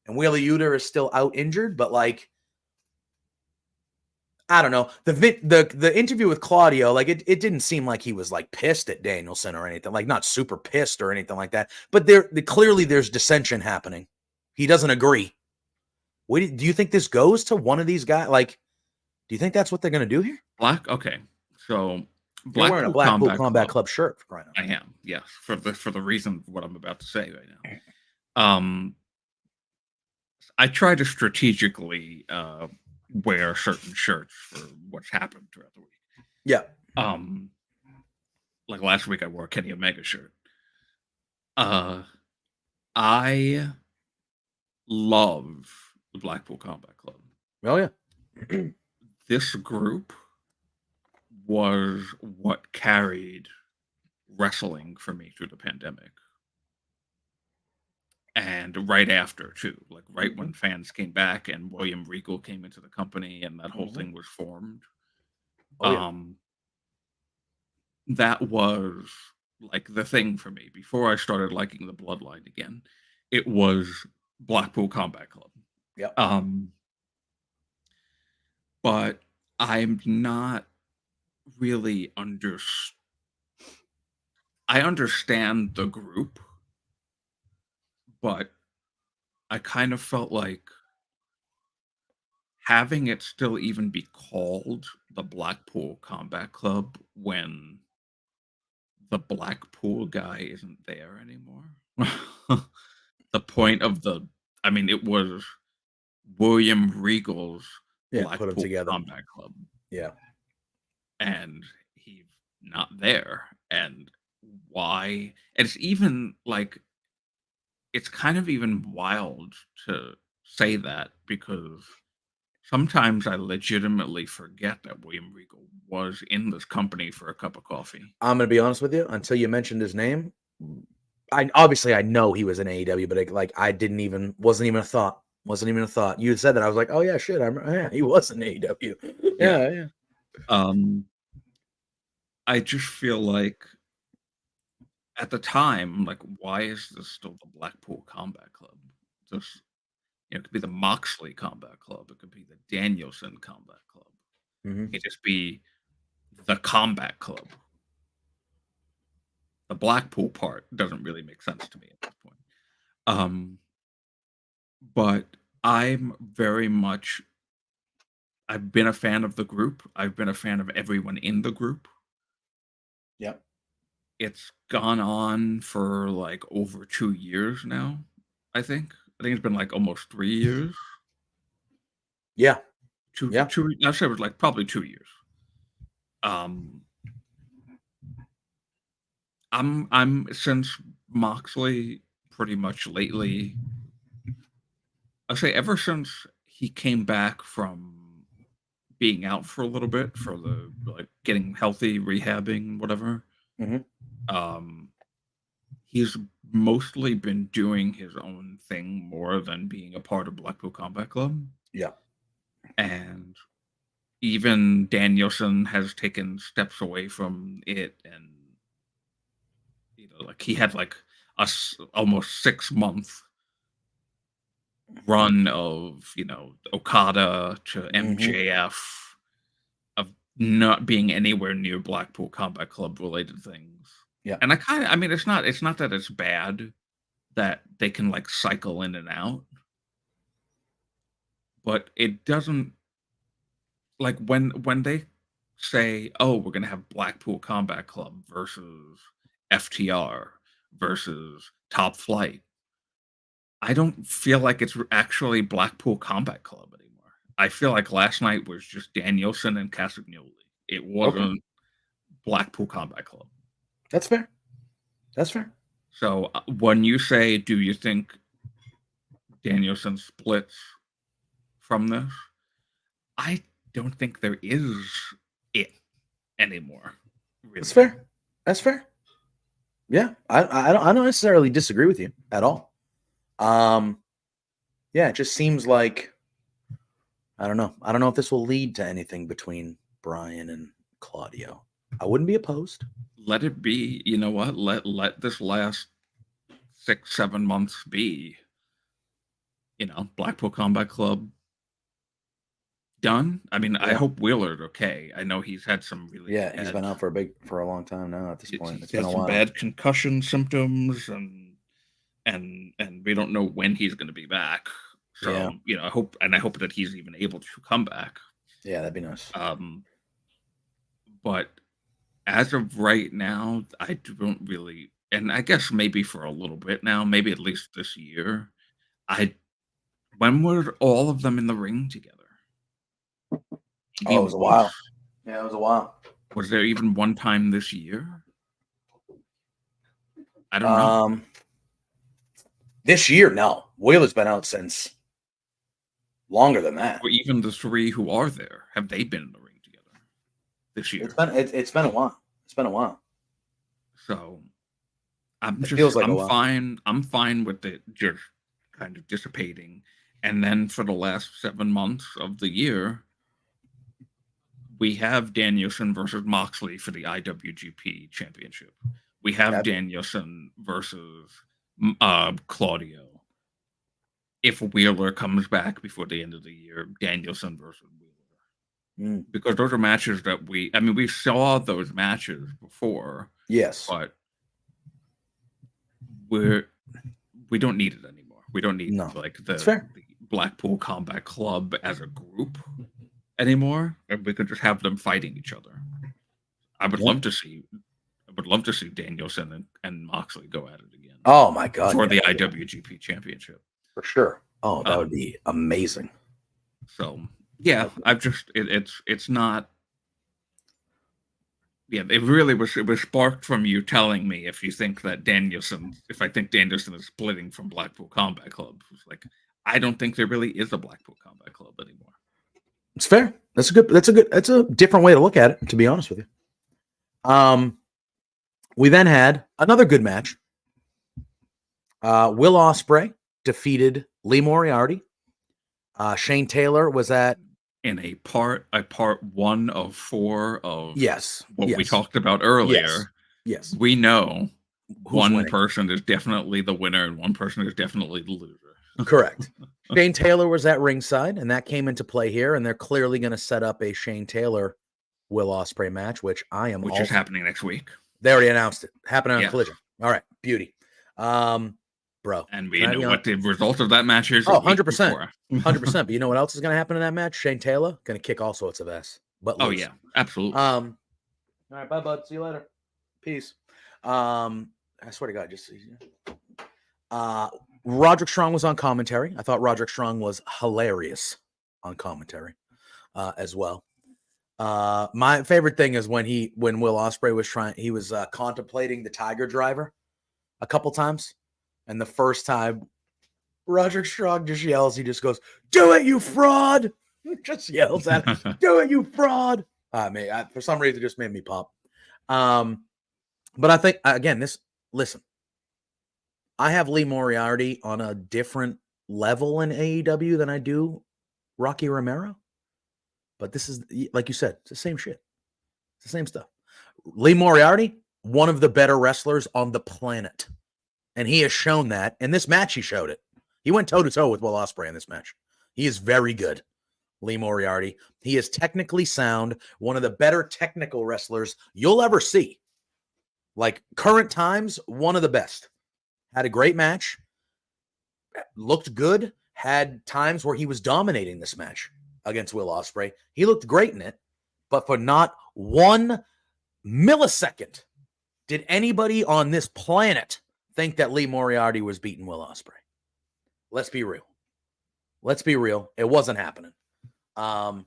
And Wheeler Yuta is still out injured, but like, I don't know. The interview with Claudio, like it didn't seem like he was like pissed at Danielson or anything, like not super pissed or anything like that. But clearly there's dissension happening. He doesn't agree. Do you think this goes to one of these guys? Like, do you think that's what they're going to do here? Okay. So you're wearing a Blackpool Combat Club shirt. Right now. I am, yes, for the reason of what I'm about to say right now. I try to strategically wear certain shirts for what's happened throughout the week. Yeah. Like last week I wore a Kenny Omega shirt. I love the Blackpool Combat Club. Oh yeah. This group was what carried wrestling for me through the pandemic. And right after too, like right when fans came back and William Regal came into the company and that whole thing was formed. That was like the thing for me before I started liking the Bloodline again. It was Blackpool Combat Club. Yep. But I'm not really I understand the group, but I kind of felt like having it still even be called the Blackpool Combat Club when the Blackpool guy isn't there anymore. The point of it was William Regal's Blackpool Combat Club. Yeah. And he's not there. And why? It's even like, it's kind of even wild to say that because sometimes I legitimately forget that William Regal was in this company for a cup of coffee. I'm going to be honest with you. Until you mentioned his name, I know he was in AEW, but wasn't even a thought. Wasn't even a thought. You had said that. I was like, oh yeah, shit. He was in AEW. Yeah. I just feel like at the time, like, why is this still the Blackpool Combat Club? Just, it could be the Moxley Combat Club. It could be the Danielson Combat Club. Mm-hmm. It could just be the Combat Club. The Blackpool part doesn't really make sense to me at this point. But I'm very much, I've been a fan of the group. I've been a fan of everyone in the group. Yep. It's gone on for like over 2 years now, I think. It's been like almost 3 years. Yeah. I'd say it was like probably 2 years. I'm since Moxley pretty much lately, I'd say ever since he came back from being out for a little bit for the like getting healthy, rehabbing, whatever. He's mostly been doing his own thing more than being a part of Blackpool Combat Club. Yeah. And even Danielson has taken steps away from it, and like he had like almost 6-month run of Okada to MJF of not being anywhere near Blackpool Combat Club related things. Yeah. And it's not that it's bad that they can like cycle in and out, but it doesn't, like when they say, oh, we're going to have Blackpool Combat Club versus FTR versus Top Flight, I don't feel like it's actually Blackpool Combat Club anymore. I feel like last night was just Danielson and Castagnoli. It wasn't Blackpool Combat Club. That's fair. That's fair. So when you say, do you think Danielson splits from this? I don't think there is it anymore. Really. That's fair. That's fair. Yeah, I don't necessarily disagree with you at all. Yeah, it just seems like I don't know. I don't know if this will lead to anything between Brian and Claudio. I wouldn't be opposed. Let it be. You know what? Let this last 6-7 months be. You know, Blackpool Combat Club done. I mean, yeah. I hope Wheeler's okay. I know he's had some really he's been out for a long time now. At this point, it's been a while. Bad concussion symptoms, and we don't know when he's going to be back. So you know, I hope that he's even able to come back. Yeah, that'd be nice. But as of right now, I don't really, and I guess maybe for a little bit now, maybe at least this year, when were all of them in the ring together? It was a while. Yeah, it was a while. Was there even one time this year? I don't know. This year, no. Wheeler's been out since longer than that. Or even the three who are there, have they been in the ring together this year? It's been a while. It's been a while. So I'm fine with it just kind of dissipating. And then for the last 7 months of the year, we have Danielson versus Moxley for the IWGP Championship. We have Danielson versus Claudio. If Wheeler comes back before the end of the year, Danielson versus Wheeler. Because those are matches that we saw those matches before. Yes. But we don't need it anymore. We don't need the Blackpool Combat Club as a group anymore. And we could just have them fighting each other. I would love to see Danielson and Moxley go at it again. Oh my god. For the IWGP Championship. For sure. Oh, that would be amazing. So yeah, it's not. Yeah, it really was. It was sparked from you telling me if I think Danielson is splitting from Blackpool Combat Club. It's like I don't think there really is a Blackpool Combat Club anymore. It's fair. That's a different way to look at it, to be honest with you. We then had another good match. Will Ospreay defeated Lee Moriarty. Shane Taylor was in a part 1 of 4 of what we talked about earlier. Yes. We know one person is definitely the winner and one person is definitely the loser. Correct. Shane Taylor was at ringside, and that came into play here, and they're clearly going to set up a Shane Taylor Will Ospreay match, which is happening next week. They already announced it. Happening on Collision. All right. Beauty. Bro. And we know what the result of that match is. 100%. 100%. But you know what else is going to happen in that match? Shane Taylor going to kick all sorts of ass. But lose. Oh, yeah. Absolutely. All right. Bye, bud. See you later. Peace. I swear to God, just Roderick Strong was on commentary. I thought Roderick Strong was hilarious on commentary as well. My favorite thing is when Will Ospreay was contemplating the Tiger Driver a couple times. And the first time, Roderick Strong just yells. He just goes, "Do it, you fraud!" Just yells at him, "Do it, you fraud!" For some reason, it just made me pop. But I think, again, listen, I have Lee Moriarty on a different level in AEW than I do Rocky Romero. But this is, like you said, it's the same shit. It's the same stuff. Lee Moriarty, one of the better wrestlers on the planet. And he has shown that. In this match, he showed it. He went toe-to-toe with Will Ospreay in this match. He is very good, Lee Moriarty. He is technically sound, one of the better technical wrestlers you'll ever see. Like, current times, one of the best. Had a great match. Looked good. Had times where he was dominating this match against Will Ospreay. He looked great in it. But for not 1 millisecond did anybody on this planet think that Lee Moriarty was beating Will Ospreay. Let's be real. It wasn't happening. And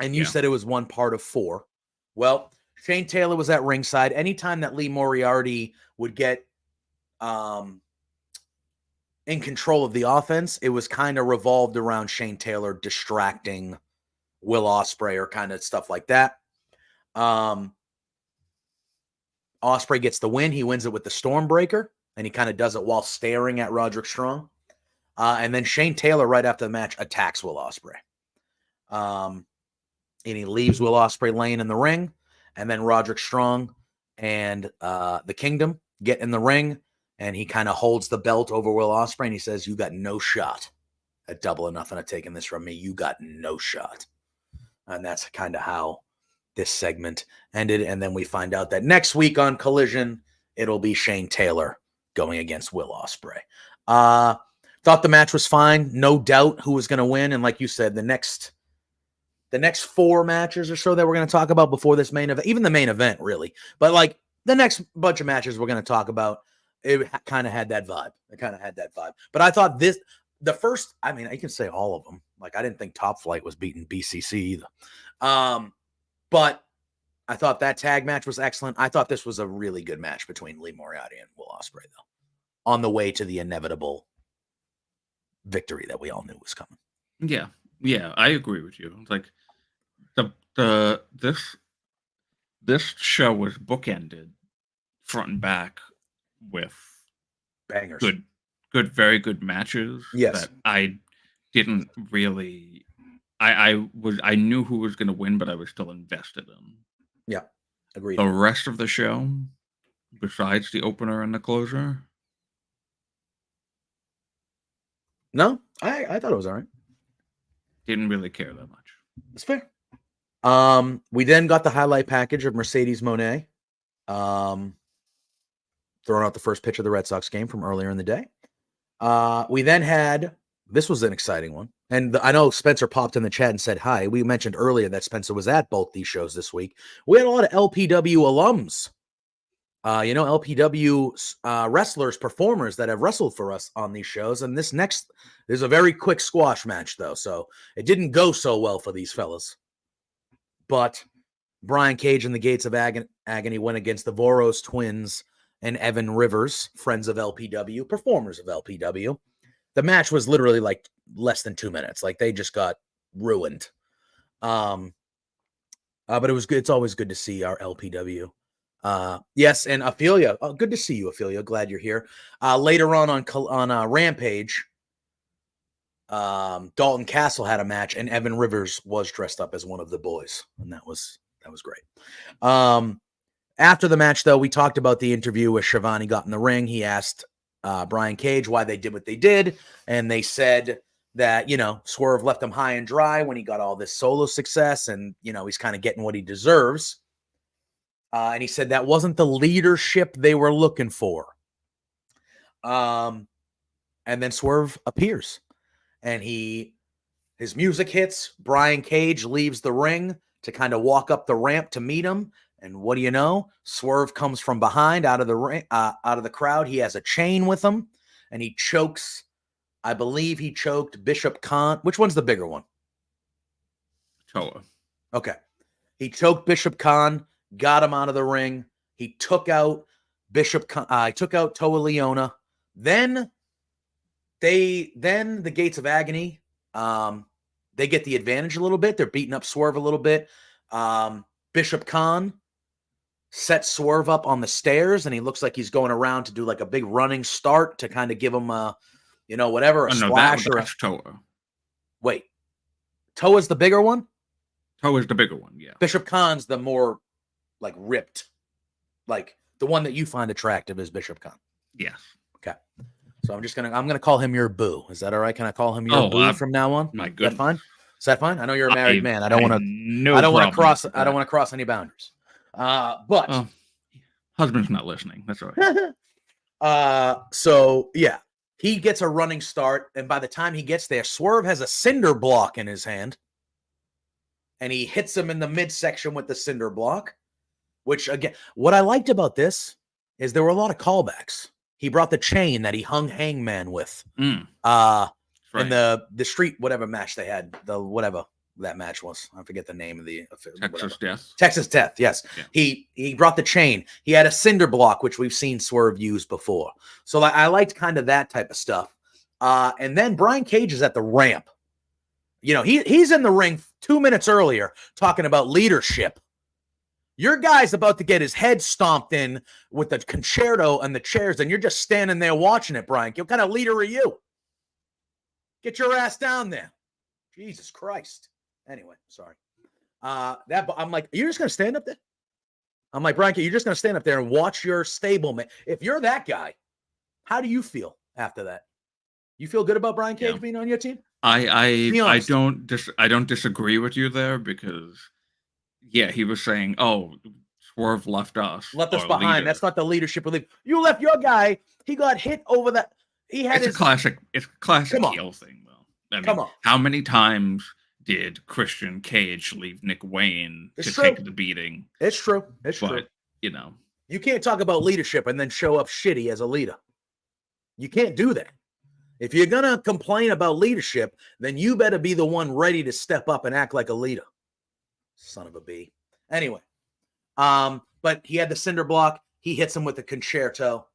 you said it was 1 part of 4. Well, Shane Taylor was at ringside. Anytime that Lee Moriarty would get in control of the offense, it was kind of revolved around Shane Taylor distracting Will Ospreay or kind of stuff like that. Ospreay gets the win. He wins it with the Stormbreaker, and he kind of does it while staring at Roderick Strong. And then Shane Taylor, right after the match, attacks Will Ospreay. And he leaves Will Ospreay laying in the ring. And then Roderick Strong and the Kingdom get in the ring, and he kind of holds the belt over Will Ospreay, and he says, "You got no shot at Double or Nothing at taking this from me. You got no shot." And that's kind of how this segment ended. And then we find out that next week on Collision, it'll be Shane Taylor going against Will Ospreay. Thought the match was fine. No doubt who was going to win. And like you said, the next 4 matches or so that we're going to talk about before this main event, even the main event, really. But like the next bunch of matches we're going to talk about, it kind of had that vibe. But I thought the first, I mean, I can say all of them. Like, I didn't think Top Flight was beating BCC either. But I thought that tag match was excellent. I thought this was a really good match between Lee Moriarty and Will Ospreay, though, on the way to the inevitable victory that we all knew was coming. Yeah, I agree with you. It's like this show was bookended front and back with bangers, very good matches. Yes, that I didn't really. I knew who was going to win, but I was still invested in. Yeah, agreed. The rest of the show, besides the opener and the closer, no, I thought it was all right. Didn't really care that much. It's fair. We then got the highlight package of Mercedes Moné throwing out the first pitch of the Red Sox game from earlier in the day. We then had, this was an exciting one. And I know Spencer popped in the chat and said hi. We mentioned earlier that Spencer was at both these shows this week. We had a lot of LPW alums. LPW wrestlers, performers that have wrestled for us on these shows. And this next is a very quick squash match, though. So it didn't go so well for these fellas. But Brian Cage and the Gates of Agony went against the Voros twins and Evan Rivers, friends of LPW, performers of LPW. The match was literally like less than 2 minutes. Like, they just got ruined. But it was good. It's always good to see our LPW. Yes, and Ophelia. Oh, good to see you, Ophelia. Glad you're here. Later on Rampage, Dalton Castle had a match, and Evan Rivers was dressed up as one of the boys, and that was great. After the match, though, we talked about the interview where Shivani got in the ring. He asked Brian Cage why they did what they did, and they said that, Swerve left him high and dry when he got all this solo success, and, he's kind of getting what he deserves. And he said that wasn't the leadership they were looking for. And then Swerve appears, and his music hits. Brian Cage leaves the ring to kind of walk up the ramp to meet him. And what do you know? Swerve comes from behind, out of the crowd. He has a chain with him, and he chokes. I believe he choked Bishop Khan. Which one's the bigger one? Toa. Okay. He choked Bishop Khan, got him out of the ring. He took out Toa Leona. Then the Gates of Agony, they get the advantage a little bit. They're beating up Swerve a little bit. Bishop Khan sets Swerve up on the stairs, and he looks like he's going around to do like a big running start to kind of give him a splash or a Toa. Wait, Toa's the bigger one? Toa's the bigger one, yeah. Bishop Khan's the more like ripped, like the one that you find attractive is Bishop Khan. Yes. Okay. So I'm gonna call him your boo. Is that all right? Can I call him your boo from now on? My goodness. Is that fine? Is that fine? I know you're a married man. I don't want to cross any boundaries. But husband's not listening. That's all right. So yeah, he gets a running start, and by the time he gets there, Swerve has a cinder block in his hand. and he hits him in the midsection with the cinder block, which, again, what I liked about this is there were a lot of callbacks. He brought the chain that he hung Hangman with in the street, whatever match they had, the whatever that match was. I forget the name of the Texas Death. Texas Death, yes. Yeah. He brought the chain. He had a cinder block, which we've seen Swerve use before. So I liked kind of that type of stuff. And then Brian Cage is at the ramp. You know, he's in the ring 2 minutes earlier talking about leadership. Your guy's about to get his head stomped in with the concerto and the chairs, and you're just standing there watching it, Brian. What kind of leader are you? Get your ass down there. Jesus Christ. Anyway, sorry. I'm like, you're just going to stand up there? I'm like, Brian, you're just going to stand up there and watch your stablemate. If you're that guy, how do you feel after that? You feel good about Brian Cage being on your team? I don't disagree with you there because, he was saying, Swerve left us behind. Leader. That's not the leadership. You left your guy. He got hit over that. It's a classic heel thing, though. I mean, how many times did Christian Cage leave Nick Wayne take the beating? It's true. You know, you can't talk about leadership and then show up shitty as a leader. You can't do that. If you're going to complain about leadership, then you better be the one ready to step up and act like a leader. Son of a bee. Anyway, but he had the cinder block. He hits him with the concerto.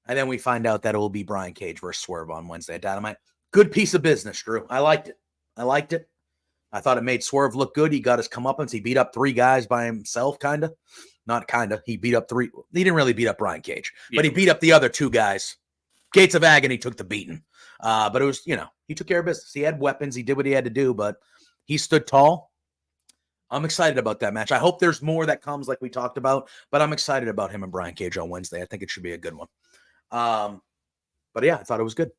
And then we find out that it will be Brian Cage versus Swerve on Wednesday at Dynamite. Good piece of business, Drew. I liked it. I thought it made Swerve look good. He got his comeuppance. He beat up 3 guys by himself, kind of. Not kind of. He beat up 3. He didn't really beat up Brian Cage, but he beat up the other 2 guys. Gates of Agony took the beating. But it was, he took care of business. He had weapons. He did what he had to do, but he stood tall. I'm excited about that match. I hope there's more that comes like we talked about, but I'm excited about him and Brian Cage on Wednesday. I think it should be a good one. But yeah, I thought it was good.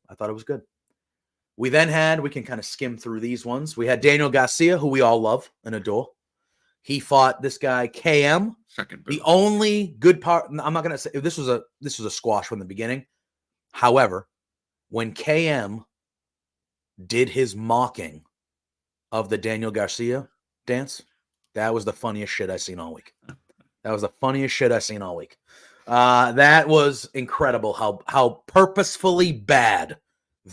We then we can kind of skim through these ones. We had Daniel Garcia, who we all love and adore. He fought this guy, KM. Second. The only good part, I'm not going to say this was a squash from the beginning. However, when KM did his mocking of the Daniel Garcia dance, that was the funniest shit I've seen all week. That was incredible how purposefully bad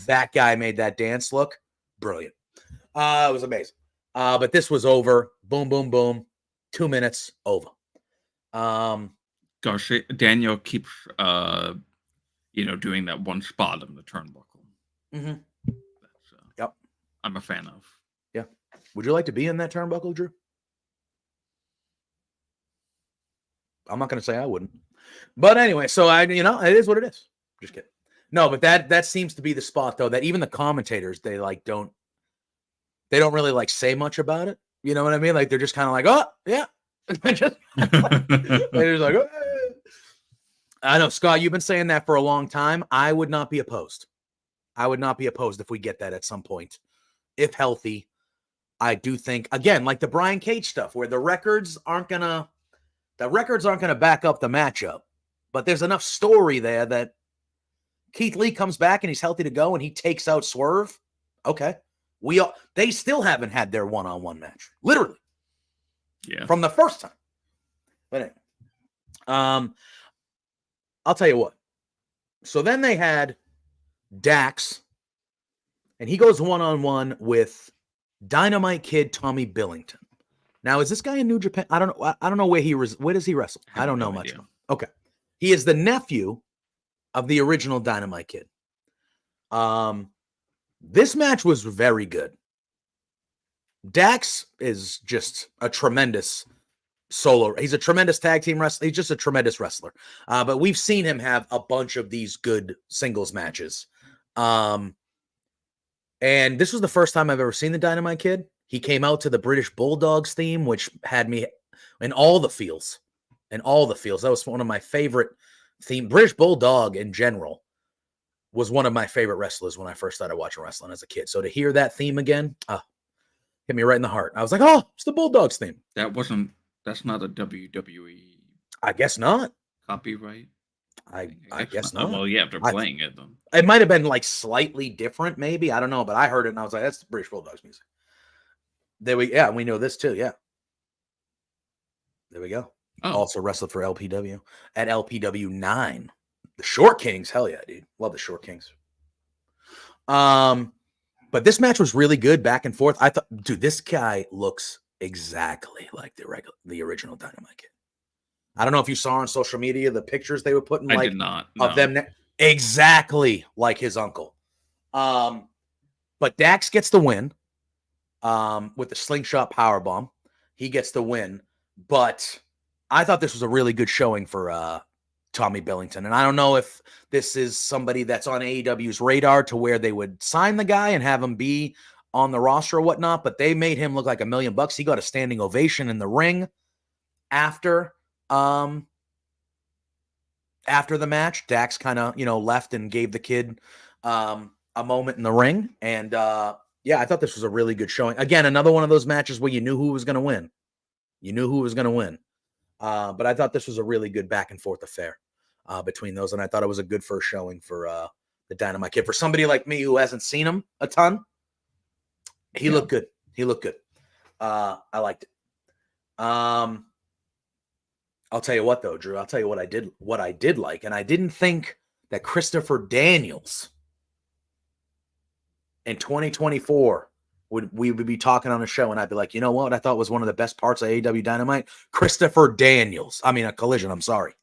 that guy made that dance look. Brilliant. It was amazing. But this was over. Boom, boom, boom. 2 minutes over. Garcia, Daniel keeps doing that one spot on the turnbuckle. Mm-hmm. Yep. I'm a fan of. Yeah. Would you like to be in that turnbuckle, Drew? I'm not going to say I wouldn't. But anyway, so it is what it is. Just kidding. No, but that seems to be the spot, though, that even the commentators, they don't really say much about it. You know what I mean? Like, they're just kind of like, oh, yeah. they're just like, oh. I know, Scott, you've been saying that for a long time. I would not be opposed. If we get that at some point. If healthy, I do think, again, like the Brian Cage stuff, where the records aren't going to back up the matchup. But there's enough story there that Keith Lee comes back and he's healthy to go and he takes out Swerve. Okay. They still haven't had their one-on-one match. Literally. Yeah. From the first time. But anyway. I'll tell you what. So then they had Dax, and he goes one-on-one with Dynamite Kid Tommy Billington. Now, is this guy in New Japan? I don't know where does he wrestle? I don't know much. Okay. He is the nephew of the original Dynamite Kid. This match was very good. Dax is just a tremendous solo. He's a tremendous tag team wrestler. He's just a tremendous wrestler. But we've seen him have a bunch of these good singles matches. And this was the first time I've ever seen the Dynamite Kid. He came out to the British Bulldogs theme, which had me in all the feels. That was one of my favorite theme. British Bulldog in general was one of my favorite wrestlers when I first started watching wrestling as a kid. So to hear that theme again, hit me right in the heart. I was like, oh, it's the Bulldogs theme. That's not a WWE. I guess not. Copyright? I guess not. Well, yeah, after playing it, then. It might have been like slightly different, maybe. I don't know, but I heard it and I was like, that's the British Bulldogs music. we know this too. Yeah. There we go. Oh. Also wrestled for LPW at LPW 9. The Short Kings. Hell yeah, dude. Love the Short Kings. But this match was really good, back and forth. I thought, dude, this guy looks exactly like the original Dynamite Kid. I don't know if you saw on social media the pictures they were putting. I did not. Of them exactly like his uncle. But Dax gets the win with the slingshot powerbomb. He gets the win. But I thought this was a really good showing for Tommy Billington. And I don't know if this is somebody that's on AEW's radar to where they would sign the guy and have him be on the roster or whatnot, but they made him look like $1 million. He got a standing ovation in the ring after the match. Dax kind of, left and gave the kid a moment in the ring. And I thought this was a really good showing. Again, another one of those matches where you knew who was going to win. But I thought this was a really good back and forth affair between those. And I thought it was a good first showing for the Dynamite Kid. For somebody like me who hasn't seen him a ton, he looked good. I liked it. I'll tell you what, though, Drew. I'll tell you what I did like. And I didn't think that Christopher Daniels in 2024 we would be talking on a show, and I'd be like, you know what? I thought was one of the best parts of AEW Dynamite. Christopher Daniels. I mean, a Collision. I'm sorry.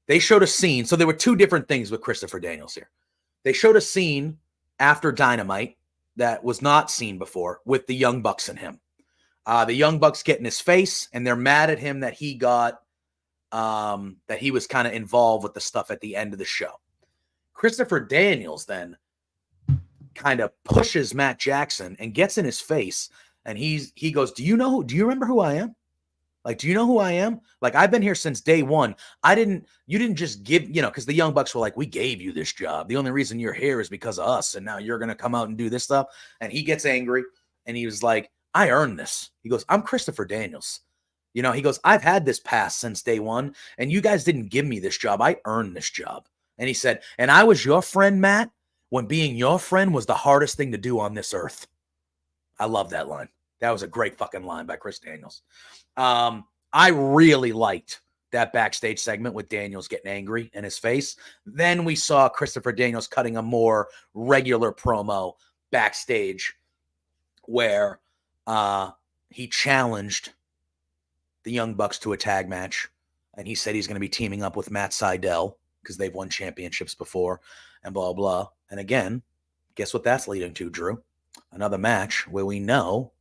They showed a scene. So there were two different things with Christopher Daniels here. They showed a scene after Dynamite that was not seen before with the Young Bucks and him. The Young Bucks get in his face, and they're mad at him that he got, that he was kind of involved with the stuff at the end of the show. Christopher Daniels then kind of pushes Matt Jackson and gets in his face, and he goes, do you remember who I am? Like, do you know who I am? Like, I've been here since day one. You didn't just give, because the Young Bucks were like, we gave you this job. The only reason you're here is because of us, and now you're going to come out and do this stuff. And he gets angry, and he was like, I earned this. He goes, I'm Christopher Daniels. He goes, I've had this pass since day one, and you guys didn't give me this job. I earned this job. And he said, and I was your friend, Matt, when being your friend was the hardest thing to do on this earth. I love that line. That was a great fucking line by Chris Daniels. I really liked that backstage segment with Daniels getting angry in his face. Then we saw Christopher Daniels cutting a more regular promo backstage where he challenged the Young Bucks to a tag match. And he said he's going to be teaming up with Matt Sydal because they've won championships before and blah, blah. And again, guess what that's leading to, Drew? Another match where we know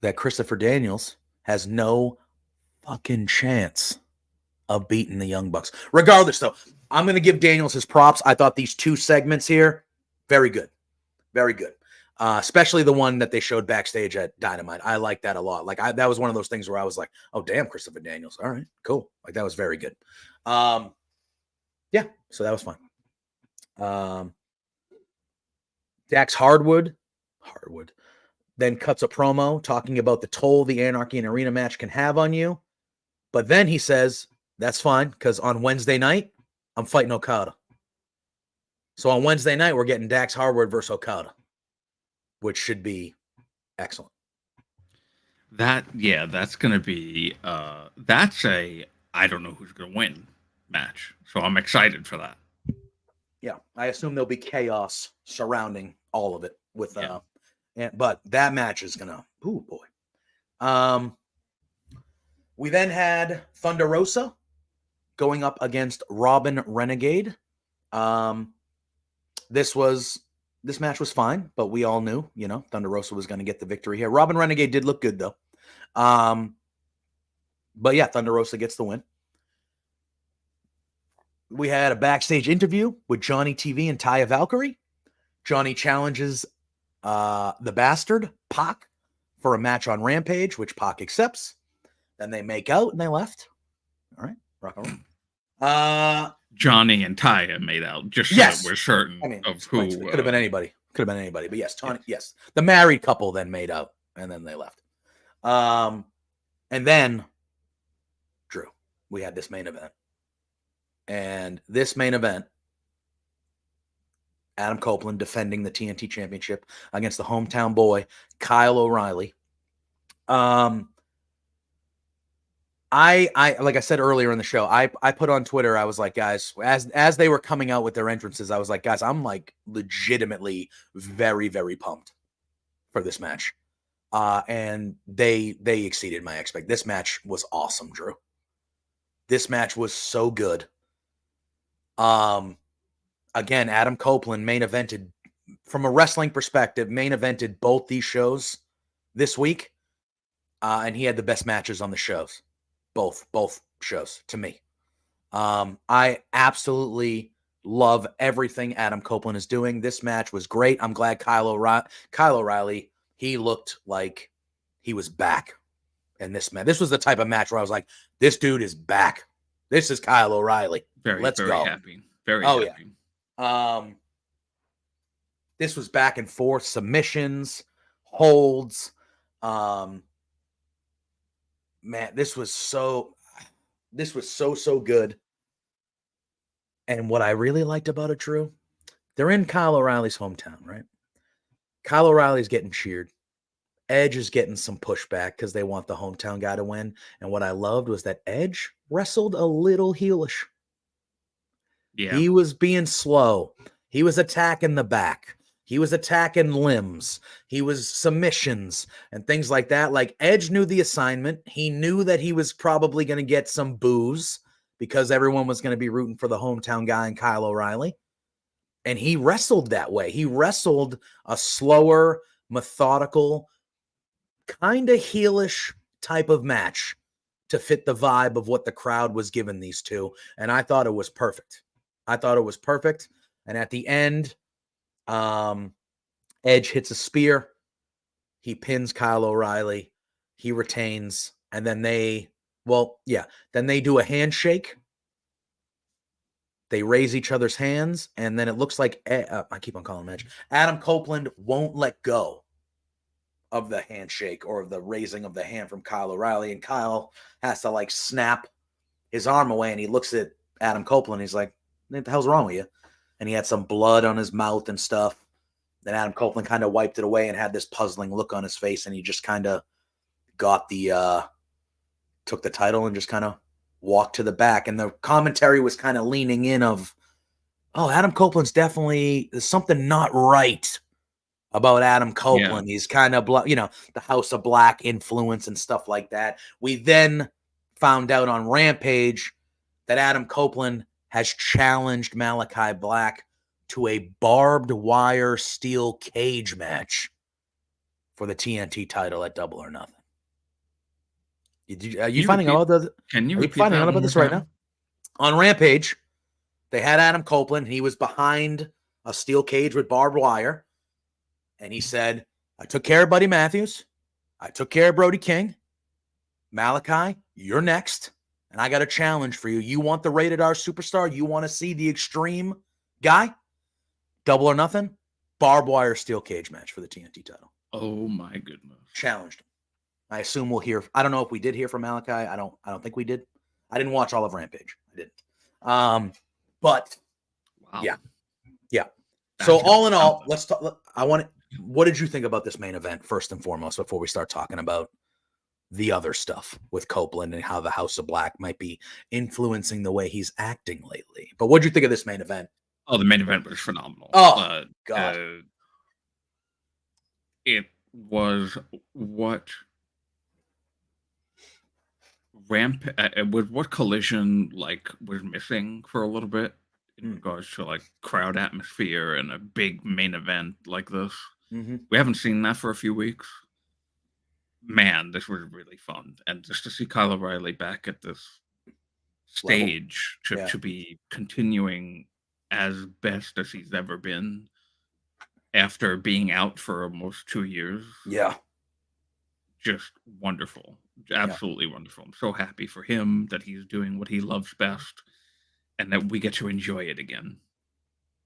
that Christopher Daniels has no fucking chance of beating the Young Bucks. Regardless, though, I'm going to give Daniels his props. I thought these two segments here, very good. Very good. Especially the one that they showed backstage at Dynamite. I like that a lot. Like, that was one of those things where I was like, oh, damn, Christopher Daniels. All right, cool. Like, that was very good. Yeah, so that was fun. Dax Hardwood then cuts a promo talking about the toll the Anarchy and Arena match can have on you. But then he says, that's fine, because on Wednesday night, I'm fighting Okada. So on Wednesday night, we're getting Dax Hardwood versus Okada, which should be excellent. That's going to be, that's a, I don't know who's going to win match. So I'm excited for that. Yeah, I assume there'll be chaos surrounding all of it with, but that match is going to, ooh, boy. We then had Thunder Rosa going up against Robin Renegade. This match was fine, but we all knew, Thunder Rosa was going to get the victory here. Robin Renegade did look good, though. But yeah, Thunder Rosa gets the win. We had a backstage interview with Johnny TV and Taya Valkyrie. Johnny challenges the Bastard, Pac, for a match on Rampage, which Pac accepts. Then they make out and they left. All right, rock and roll. Johnny and Taya made out, just so that we're certain of who. It could have been anybody. But yes, Tony. Yes, the married couple then made out and then they left. And then, Drew, we had this main event. And this main event, Adam Copeland defending the TNT Championship against the hometown boy, Kyle O'Reilly. I like I said earlier in the show, I put on Twitter, I was like, guys, as they were coming out with their entrances, I was like, guys, I'm like legitimately very, very pumped for this match. And they exceeded my expectations. This match was awesome, Drew. This match was so good. Again, Adam Copeland main evented, from a wrestling perspective, main evented both these shows this week. And he had the best matches on the shows. Both shows to me. I absolutely love everything Adam Copeland is doing. This match was great. I'm glad Kyle O'Reilly, he looked like he was back in this match. This was the type of match where I was like, this dude is back. This is Kyle O'Reilly. Let's go. Happy. Very happy. Yeah. This was back and forth, submissions, holds. Man, this was so good. And what I really liked about it, Drew, they're in Kyle O'Reilly's hometown, right? Kyle O'Reilly's getting cheered. Edge is getting some pushback because they want the hometown guy to win. And what I loved was that Edge wrestled a little heelish. Yeah. He was being slow. He was attacking the back. He was attacking limbs. He was submissions and things like that. Like, Edge knew the assignment. He knew that he was probably going to get some boos because everyone was going to be rooting for the hometown guy and Kyle O'Reilly. And he wrestled that way. He wrestled a slower, methodical, kind of heelish type of match to fit the vibe of what the crowd was giving these two. And I thought it was perfect. And at the end, Edge hits a spear. He pins Kyle O'Reilly. He retains. And then they do a handshake. They raise each other's hands. And then it looks like, I keep on calling him Edge, Adam Copeland won't let go of the handshake or of the raising of the hand from Kyle O'Reilly. And Kyle has to like snap his arm away. And he looks at Adam Copeland. He's like, what the hell's wrong with you? And he had some blood on his mouth and stuff. Then Adam Copeland kind of wiped it away and had this puzzling look on his face. And he just kind of took the title and just kind of walked to the back. And the commentary was kind of leaning in of, oh, Adam Copeland's definitely, there's something not right about Adam Copeland. Yeah. He's kind of, the House of Black influence and stuff like that. We then found out on Rampage that Adam Copeland has challenged Malachi Black to a barbed wire steel cage match for the TNT title at Double or Nothing. Are you finding out about this right now? On Rampage, they had Adam Copeland. He was behind a steel cage with barbed wire. And he said, I took care of Buddy Matthews. I took care of Brody King. Malachi, you're next. And I got a challenge for you. You want the rated R superstar? You want to see the extreme guy? Double or Nothing? Barbed wire steel cage match for the TNT title. Oh my goodness. Challenged him. I assume we'll hear. I don't know if we did hear from Malachi. I don't think we did. I didn't watch all of Rampage. I didn't. But wow. Yeah. So all in all, let's talk. What did you think about this main event first and foremost before we start talking about the other stuff with Copeland and how the House of Black might be influencing the way he's acting lately? But what did you think of this main event? Oh, the main event was phenomenal. Oh, God. It was what what Collision was missing for a little bit in regards to crowd atmosphere and a big main event like this. Mm-hmm. We haven't seen that for a few weeks. Man, this was really fun. And just to see Kyle O'Reilly back at this stage to be continuing as best as he's ever been after being out for almost 2 years. Yeah. Just wonderful. Absolutely wonderful. I'm so happy for him that he's doing what he loves best and that we get to enjoy it again.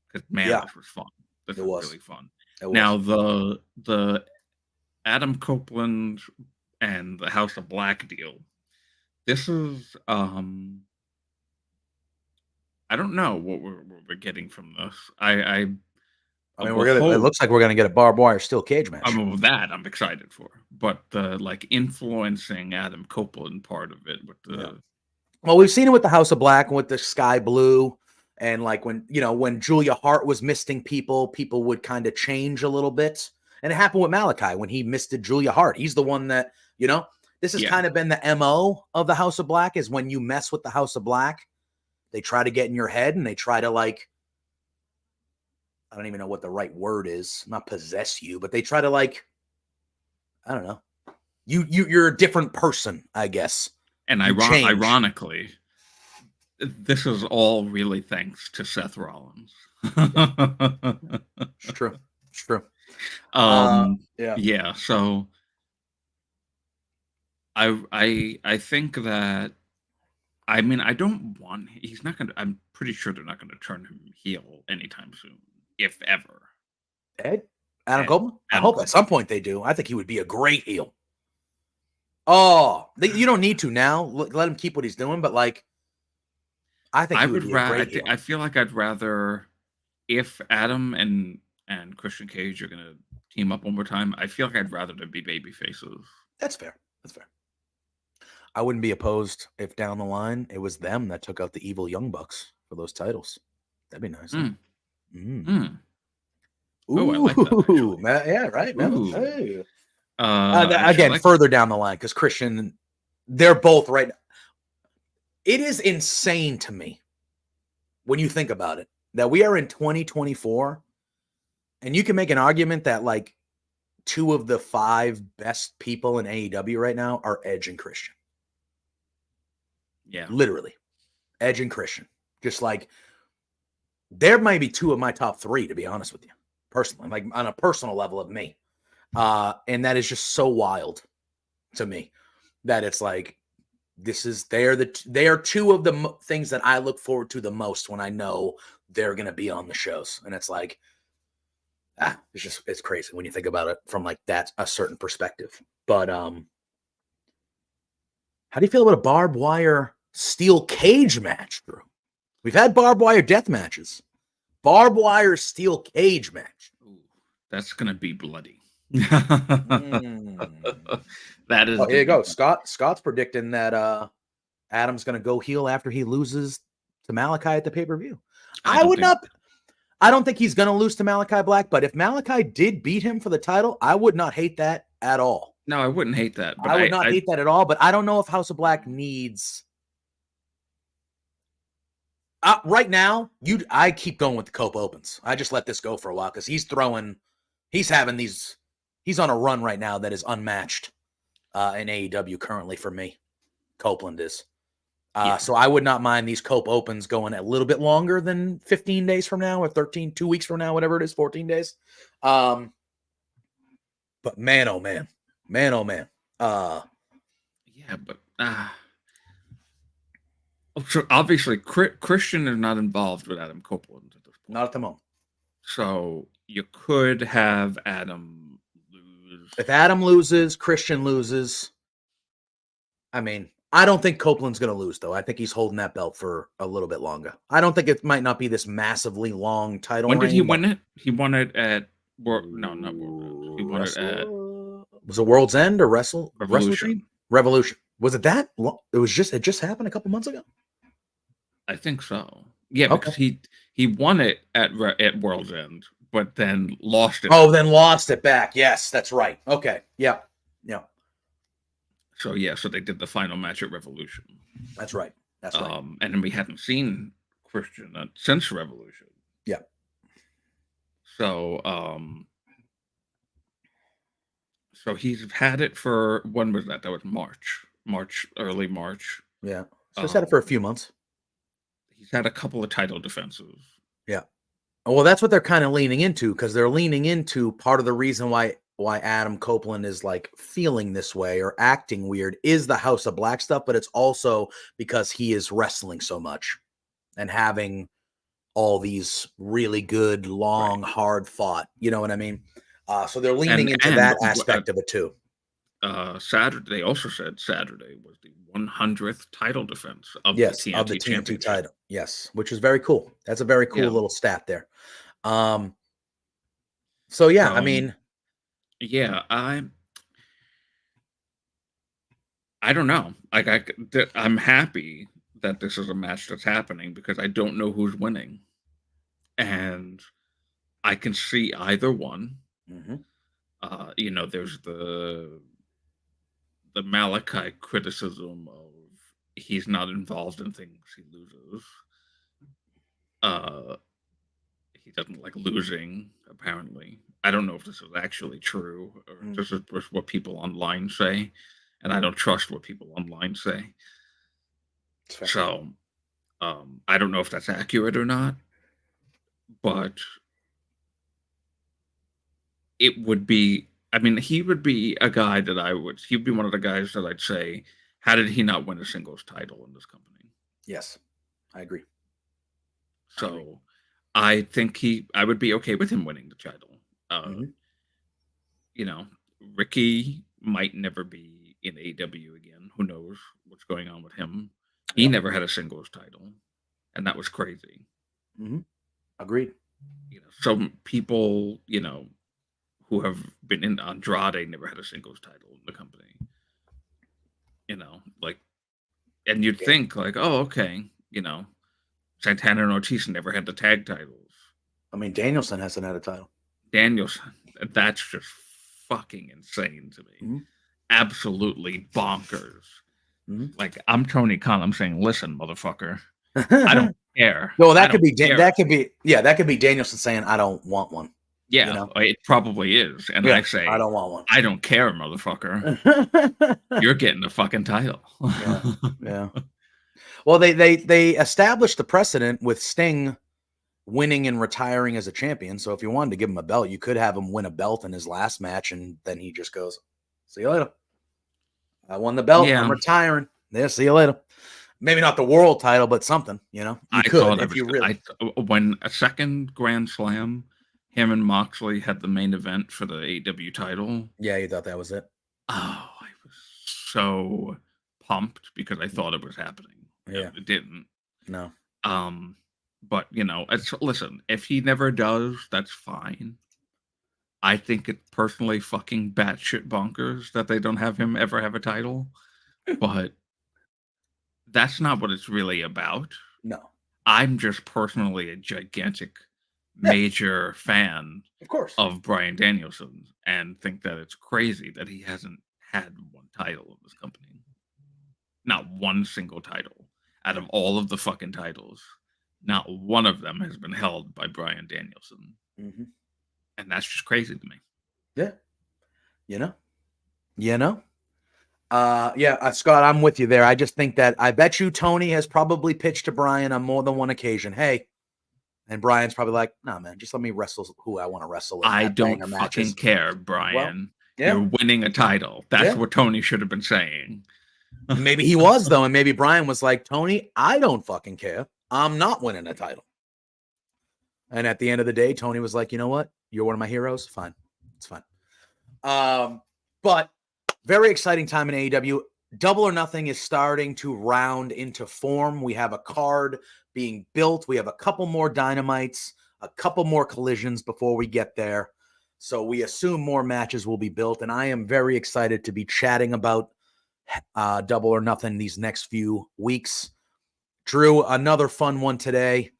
Because, man, this was fun. This was really fun. Now, the Adam Copeland and the House of Black deal, this is, I don't know what we're getting from this. I mean, it looks like we're gonna get a barbed wire steel cage match. That I'm excited for, but the like influencing Adam Copeland part of it with the. Well, we've seen it with the House of Black and with the Sky Blue, and like when Julia Hart was misting people would kind of change a little bit, and it happened with Malachi when he misted Julia Hart. He's the one that this has kind of been the MO of the House of Black is when you mess with the House of Black, they try to get in your head and they try to like. I don't even know what the right word is, not possess you, but they try to like, I don't know. You're a different person, I guess. And ironically, this is all really thanks to Seth Rollins. It's true. It's true. Yeah. So I think that, I mean, he's not going to, I'm pretty sure they're not going to turn him heel anytime soon, if ever. Adam Copeland? I hope at some point they do. I think he would be a great heel. Oh, you don't need to now. Let him keep what he's doing, but like, I think he would be a great heel. I feel like I'd rather, if Adam and Christian Cage are going to team up one more time, I feel like I'd rather them be baby faces. That's fair. That's fair. I wouldn't be opposed if down the line it was them that took out the evil Young Bucks for those titles. That'd be nice. Huh? Ooh, I like that, yeah, right. Hey. Again, further down the line, because Christian, they're both right. It is insane to me when you think about it that we are in 2024 and you can make an argument that like 2 of the 5 best people in AEW right now are Edge and Christian. Yeah. Literally. Edge and Christian. Just like, there might be 2 of my top 3, to be honest with you, personally, like on a personal level of me. And that is just so wild to me that it's like, they are 2 of the things that I look forward to the most when I know they're going to be on the shows. And it's like, it's crazy when you think about it from like that, a certain perspective. But, how do you feel about a barbed wire steel cage match, Drew? We've had barbed wire death matches. Barbed wire steel cage match. Ooh, that's going to be bloody. That is. Here you go. Scott's predicting that Adam's going to go heel after he loses to Malachi at the pay-per-view. I don't think he's going to lose to Malachi Black, but if Malachi did beat him for the title, I would not hate that at all. No, I wouldn't hate that. But I would not hate that at all, but I don't know if House of Black needs. Right now, I keep going with the Cope Opens. I just let this go for a while because he's on a run right now that is unmatched in AEW currently for me. Copeland is. So I would not mind these Cope Opens going a little bit longer than 15 days from now or 2 weeks from now, whatever it is, 14 days. But man, oh man. Man, oh man. Yeah, but so obviously Christian is not involved with Adam Copeland at this point. Not at the moment. So you could have Adam lose. If Adam loses, Christian loses. I mean, I don't think Copeland's going to lose, though. I think he's holding that belt for a little bit longer. I don't think it might not be this massively long title reign. When did he win it? He won it at not World. He won it at. Was it World's End or Revolution? Revolution. Was it that? It just happened a couple months ago. I think so. Yeah, because he won it at World's End, but then lost it. Oh, then lost it back. Yes, that's right. Okay. Yeah. So so they did the final match at Revolution. That's right. And then we hadn't seen Christian since Revolution. Yeah. So so he's had it for, when was that? That was early March. Yeah. So he's had it for a few months. He's had a couple of title defenses. Yeah. Well, that's what they're kind of leaning into, because they're leaning into part of the reason why Adam Copeland is like feeling this way or acting weird is the House of Black stuff, but it's also because he is wrestling so much and having all these really good, long, hard fought. You know what I mean? So they're leaning into that aspect of it too. Saturday, they also said Saturday was the 100th title defense of the TNT title. Yes, which is very cool. That's a very cool little stat there. So yeah, I mean, yeah, I don't know. Like I'm happy that this is a match that's happening because I don't know who's winning, and I can see either one. There's the Malachi criticism of he's not involved in things he loses. He doesn't like losing, apparently. I don't know if this is actually true or this is just what people online say, and I don't trust what people online say. So, I don't know if that's accurate or not, but it would be. I mean, he would be a guy that he'd be one of the guys that I'd say, how did he not win a singles title in this company? Yes, I agree. So I think I would be okay with him winning the title. Ricky might never be in AEW again. Who knows what's going on with him? He never had a singles title, and that was crazy. Agreed. Some people, who have been in Andrade never had a singles title in the company. And you'd think like, oh, okay, Santana and Ortiz never had the tag titles. I mean, Danielson hasn't had a title. Danielson, that's just fucking insane to me. Absolutely bonkers. Like, I'm Tony Khan. I'm saying, listen, motherfucker, I don't care. No, that could be Danielson saying, I don't want one. Yeah, it probably is. And I say, I don't want one. I don't care, motherfucker. You're getting the fucking title. Yeah. Well, they established the precedent with Sting winning and retiring as a champion. So if you wanted to give him a belt, you could have him win a belt in his last match, and then he just goes, see you later. I won the belt. Yeah. I'm retiring. Yeah, see you later. Maybe not the world title, but something, You could if you really. When a second Grand Slam, him and Moxley had the main event for the AEW title. Yeah, you thought that was it? Oh, I was so pumped because I thought it was happening. Yeah. It didn't. No. But listen, if he never does, that's fine. I think it's personally fucking batshit bonkers that they don't have him ever have a title. But that's not what it's really about. No. I'm just personally a gigantic, major fan, of course, of Bryan Danielson, and think that it's crazy that he hasn't had one title in this company. Not one single title. Out of all of the fucking titles, not one of them has been held by Bryan Danielson. And that's just crazy to me. Yeah. Scott, I'm with you there. I just think that I bet you Tony has probably pitched to Bryan on more than one occasion. Hey, and Bryan's probably like, no, man, just let me wrestle who I want to wrestle. I don't fucking care, Bryan. Well, you're winning a title. That's what Tony should have been saying. Maybe he was, though, and maybe Bryan was like, Tony, I don't fucking care. I'm not winning a title. And at the end of the day, Tony was like, you know what? You're one of my heroes. Fine. It's fine. But very exciting time in AEW. Double or Nothing is starting to round into form. We have a card being built. We have a couple more Dynamites, a couple more collisions before we get there. So we assume more matches will be built. And I am very excited to be chatting about Double or Nothing these next few weeks. Drew, another fun one today.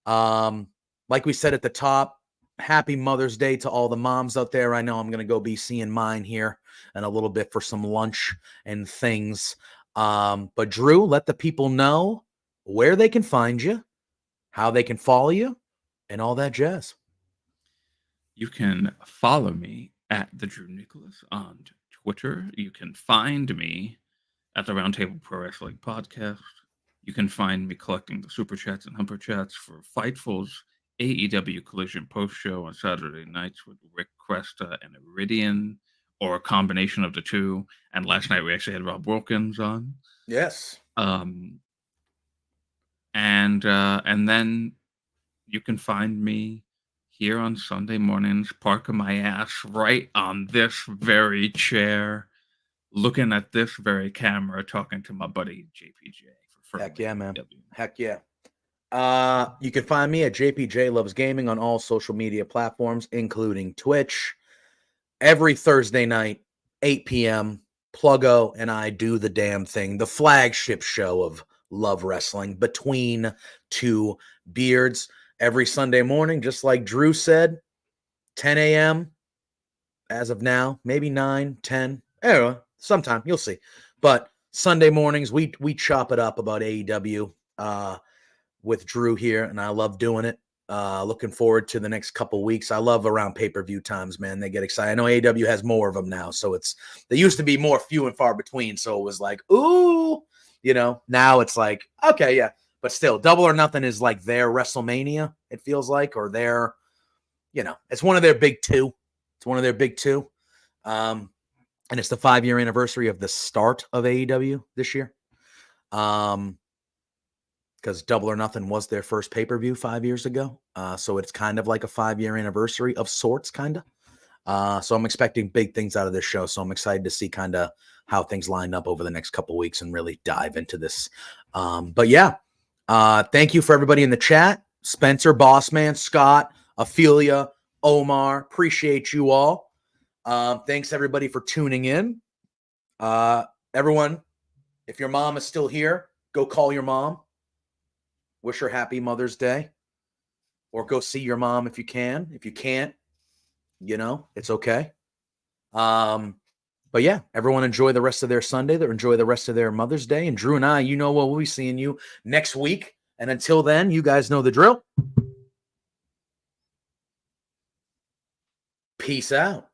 Like we said at the top, happy Mother's Day to all the moms out there. I know I'm going to go be seeing mine here in a little bit for some lunch and things. But Drew, let the people know where they can find you, how they can follow you, and all that jazz. You can follow me at the Drew Nicholas on Twitter. You can find me at the Roundtable Pro Wrestling Podcast. You can find me collecting the Super Chats and Humper Chats for Fightful's AEW Collision post show on Saturday nights with Rick Cresta and Iridian, or a combination of the two. And last night we actually had Rob Wilkins on. Yes. And then you can find me here on Sunday mornings, parking my ass right on this very chair, looking at this very camera, talking to my buddy JPJ. Heck yeah, man. Heck yeah. You can find me at JPJ Loves Gaming on all social media platforms, including Twitch. Every Thursday night, 8 p.m., Pluggo and I do the damn thing, the flagship show of Love Wrestling, Between Two Beards. Every Sunday morning, just like Drew said, 10 a.m. as of now, maybe 9, 10. Anyway, sometime, you'll see. But Sunday mornings, we chop it up about AEW with Drew here, and I love doing it. Looking forward to the next couple weeks. I love around pay-per-view times, man. They get excited. I know AEW has more of them now, so they used to be more few and far between, so it was like, ooh, now it's like, okay, yeah. But still, Double or Nothing is like their WrestleMania, it feels like, or their, it's one of their big two. It's one of their big two. And it's the 5-year anniversary of the start of AEW this year. Because Double or Nothing was their first pay-per-view 5 years ago. So it's kind of like a 5-year anniversary of sorts, kind of. So I'm expecting big things out of this show. So I'm excited to see kind of how things line up over the next couple weeks and really dive into this. But yeah, thank you for everybody in the chat. Spencer, Bossman, Scott, Ophelia, Omar, appreciate you all. Thanks everybody for tuning in. Everyone, if your mom is still here, go call your mom. Wish her happy Mother's Day, or go see your mom if you can. If you can't, it's okay. But yeah, everyone enjoy the rest of their Sunday. Enjoy the rest of their Mother's Day. And Drew and I, we'll be seeing you next week. And until then, you guys know the drill. Peace out.